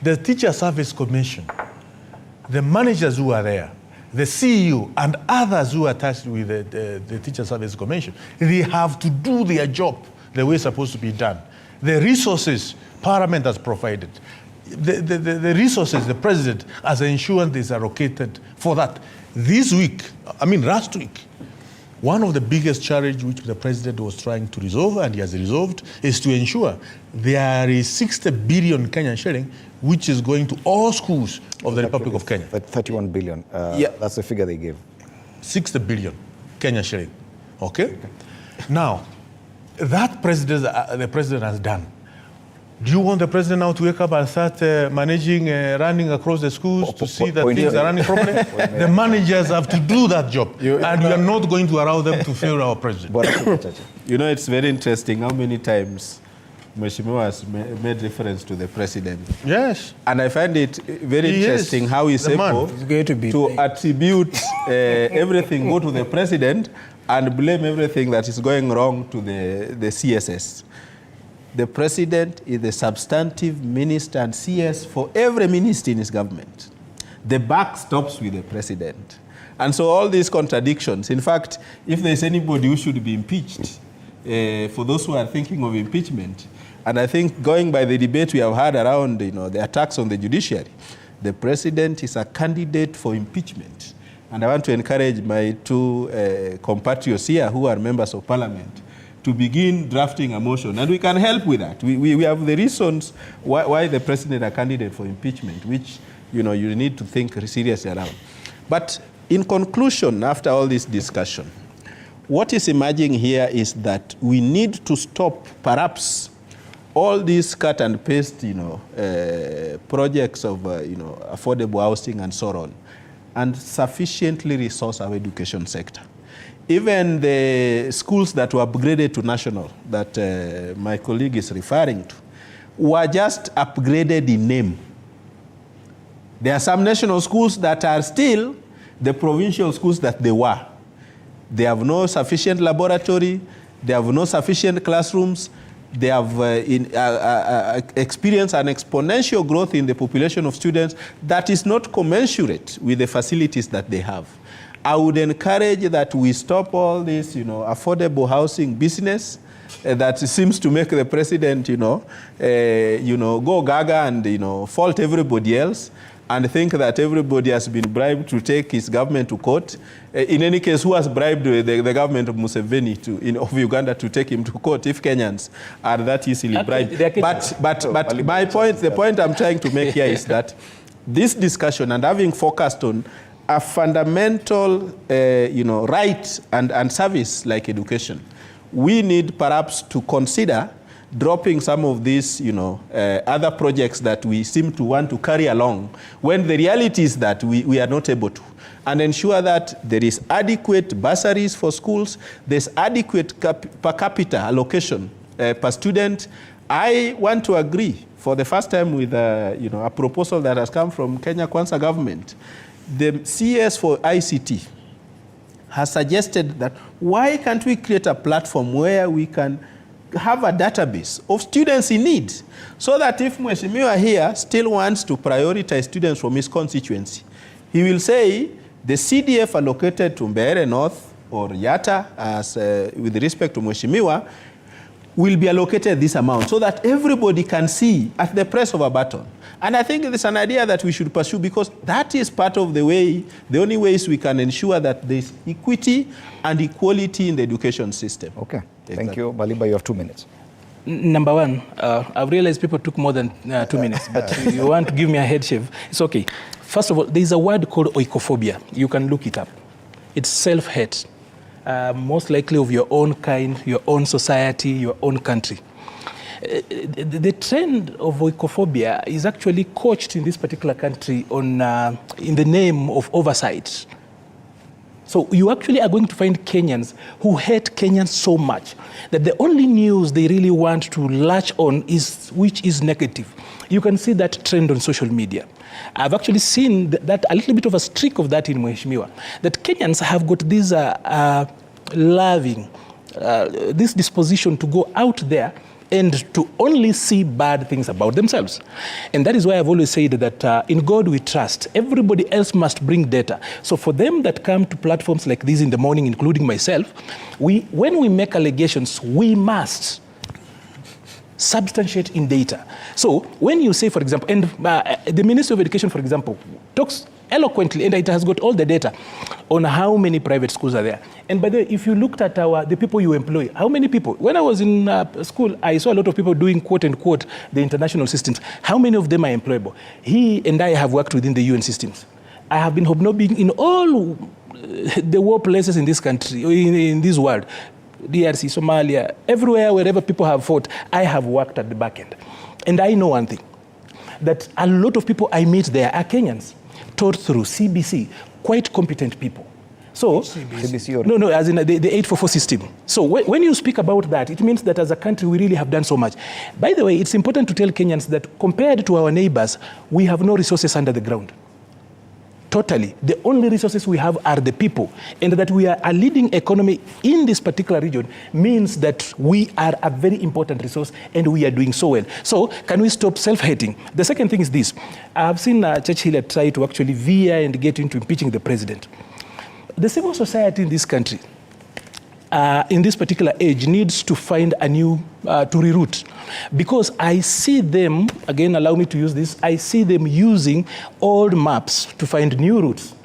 The Teacher Service Commission, the managers who are there, the CEO and others who are attached with the Teacher Service Commission, they have to do their job the way it's supposed to be done. The resources Parliament has provided, the resources the President has ensured is allocated for that. Last week, one of the biggest challenges which the President was trying to resolve, and he has resolved, is to ensure there is 60 billion Kenyan shilling which is going to all schools of the Republic of Kenya. 31 billion, that's the figure they gave. 60 billion Kenyan shilling, okay? Now, that the President has done. Do you want the President now to wake up and start managing, running across the schools to see that things are running properly? The managers have to do that job, and we are not going to allow them to fail our President. It's very interesting how many times Mheshimiwa has made reference to the President. Yes. And I find it very interesting how he's able to attribute everything go to the President and blame everything that is going wrong to the CSS. The President is the substantive minister and CS for every minister in his government. The buck stops with the President. And so all these contradictions, in fact, if there's anybody who should be impeached, for those who are thinking of impeachment, and I think going by the debate we have had around the attacks on the judiciary, the President is a candidate for impeachment. And I want to encourage my two compatriots here who are members of Parliament to begin drafting a motion, and we can help with that. We have the reasons why the President is a candidate for impeachment, which you need to think seriously around. But in conclusion, after all this discussion, what is emerging here is that we need to stop perhaps all these cut and paste projects of affordable housing and so on, and sufficiently resource our education sector. Even the schools that were upgraded to national, that my colleague is referring to, were just upgraded in name. There are some national schools that are still the provincial schools that they were. They have no sufficient laboratory, they have no sufficient classrooms, they have experienced an exponential growth in the population of students that is not commensurate with the facilities that they have. I would encourage that we stop all this, affordable housing business that seems to make the President, go gaga and, fault everybody else, and think that everybody has been bribed to take his government to court. In any case, who has bribed the government of Museveni of Uganda to take him to court if Kenyans are that easily bribed? But my point, the point I'm trying to make here is that this discussion, and having focused on a fundamental right and service like education, we need perhaps to consider dropping some of these, other projects that we seem to want to carry along, when the reality is that we are not able to, and ensure that there is adequate bursaries for schools, there's adequate per capita allocation per student. I want to agree for the first time with a proposal that has come from Kenya Kwanza government. The CS for ICT has suggested that why can't we create a platform where we can have a database of students in need, so that if Mheshimiwa here still wants to prioritize students from his constituency, he will say the CDF allocated to Mbeere North or Yatta, as with respect to Mheshimiwa, will be allocated this amount, so that everybody can see at the press of a button. And I think it's an idea that we should pursue, because that is part of the only ways we can ensure that there's equity and equality in the education system. Okay, thank you. Baliba, you have 2 minutes. Number one, I've realized people took more than 2 minutes, but you want to give me a head shave, it's okay. First of all, there's a word called oikophobia. You can look it up. It's self-hate, most likely of your own kind, your own society, your own country. The trend of oikophobia is actually coached in this particular country on, in the name of oversight. So you actually are going to find Kenyans who hate Kenyans so much that the only news they really want to latch on is which is negative. You can see that trend on social media. I've actually seen that a little bit of a streak of that in Mheshimiwa, that Kenyans have got this this disposition to go out there and to only see bad things about themselves. And that is why I've always said that in God we trust. Everybody else must bring data. So for them that come to platforms like this in the morning, including myself, when we make allegations, we must substantiate in data. So when you say, for example, and the Ministry of Education, for example, talks eloquently, and it has got all the data on how many private schools are there. And by the way, if you looked at the people you employ, how many people? When I was in school, I saw a lot of people doing quote-unquote the international systems. How many of them are employable? He and I have worked within the UN systems. I have been hobnobbing in all the war places in this country, in this world. DRC, Somalia, everywhere, wherever people have fought, I have worked at the back end. And I know one thing, that a lot of people I meet there are Kenyans, taught through CBC, quite competent people. So, CBC or no, as in the 844 system. So when you speak about that, it means that as a country, we really have done so much. By the way, it's important to tell Kenyans that compared to our neighbors, we have no resources under the ground. Totally. The only resources we have are the people. And that we are a leading economy in this particular region means that we are a very important resource and we are doing so well. So can we stop self-hating? The second thing is this. I've seen Churchill try to actually veer and get into impeaching the president. The civil society in this country, in this particular age, needs to find a new, to reroute. Because I see them, again, allow me to use this, I see them using old maps to find new routes.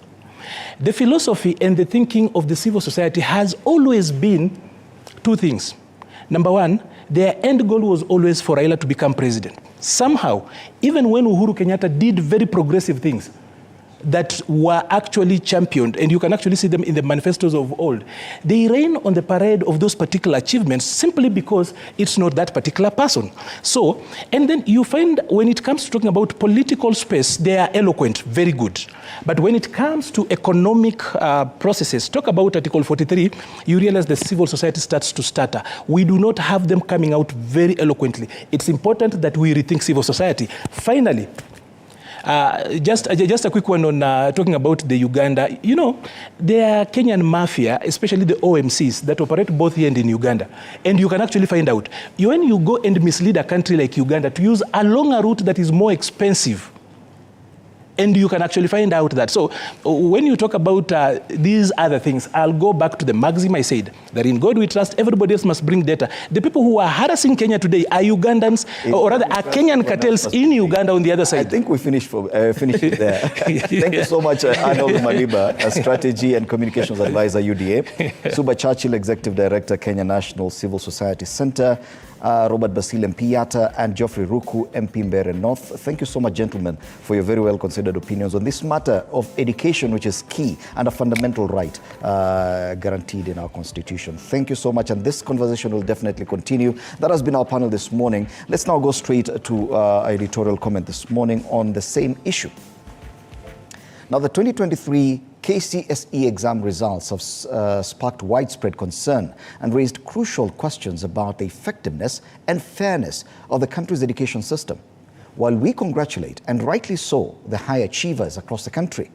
The philosophy and the thinking of the civil society has always been two things. Number one, their end goal was always for Raila to become president. Somehow, even when Uhuru Kenyatta did very progressive things, that were actually championed, and you can actually see them in the manifestos of old. They rain on the parade of those particular achievements simply because it's not that particular person. So, and then you find when it comes to talking about political space, they are eloquent, very good. But when it comes to economic processes, talk about Article 43, you realize the civil society starts to stutter. We do not have them coming out very eloquently. It's important that we rethink civil society. Finally, just a quick one on talking about the Uganda. You know, there are Kenyan mafia, especially the OMCs, that operate both here and in Uganda. And you can actually find out, when you go and mislead a country like Uganda to use a longer route that is more expensive, And you can actually find out that. So when you talk about these other things, I'll go back to the maxim I said, that in God we trust, everybody else must bring data. The people who are harassing Kenya today are Ugandans, or rather are Kenyan cartels in Uganda on the other side. I think we finished it there. Thank you so much, Arnold Maliba, a Strategy and Communications Advisor, UDA. Suba Churchill, Executive Director, Kenya National Civil Society Center. Robert Basile Mpiata and Geoffrey Ruku, MP Mbeere North. Thank you so much, gentlemen, for your very well-considered opinions on this matter of education, which is key and a fundamental right guaranteed in our Constitution. Thank you so much, and this conversation will definitely continue. That has been our panel this morning. Let's now go straight to our editorial comment this morning on the same issue. Now, the 2023 KCSE exam results have sparked widespread concern and raised crucial questions about the effectiveness and fairness of the country's education system. While we congratulate, and rightly so, the high achievers across the country,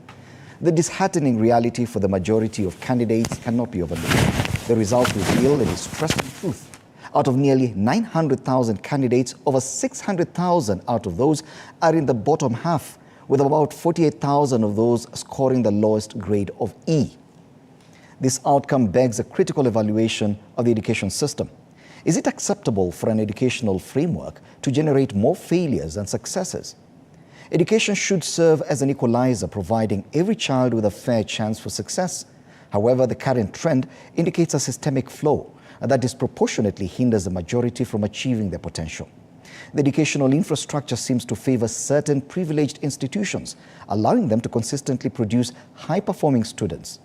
the disheartening reality for the majority of candidates cannot be overlooked. The results reveal a distressing truth. Out of nearly 900,000 candidates, over 600,000 out of those are in the bottom half, with about 48,000 of those scoring the lowest grade of E. This outcome begs a critical evaluation of the education system. Is it acceptable for an educational framework to generate more failures than successes? Education should serve as an equalizer, providing every child with a fair chance for success. However, the current trend indicates a systemic flaw that disproportionately hinders the majority from achieving their potential. The educational infrastructure seems to favor certain privileged institutions, allowing them to consistently produce high-performing students.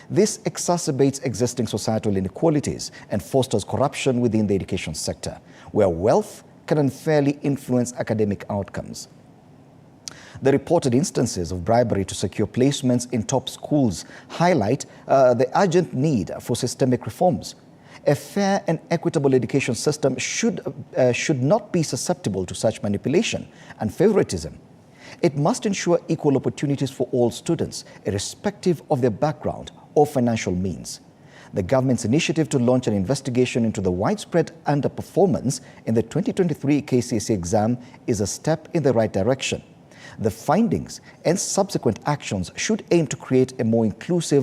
This exacerbates existing societal inequalities and fosters corruption within the education sector, where wealth can unfairly influence academic outcomes. The reported instances of bribery to secure placements in top schools highlight the urgent need for systemic reforms. A fair and equitable education system should not be susceptible to such manipulation and favoritism. It must ensure equal opportunities for all students, irrespective of their background or financial means. The government's initiative to launch an investigation into the widespread underperformance in the 2023 KCSE exam is a step in the right direction. The findings and subsequent actions should aim to create a more inclusive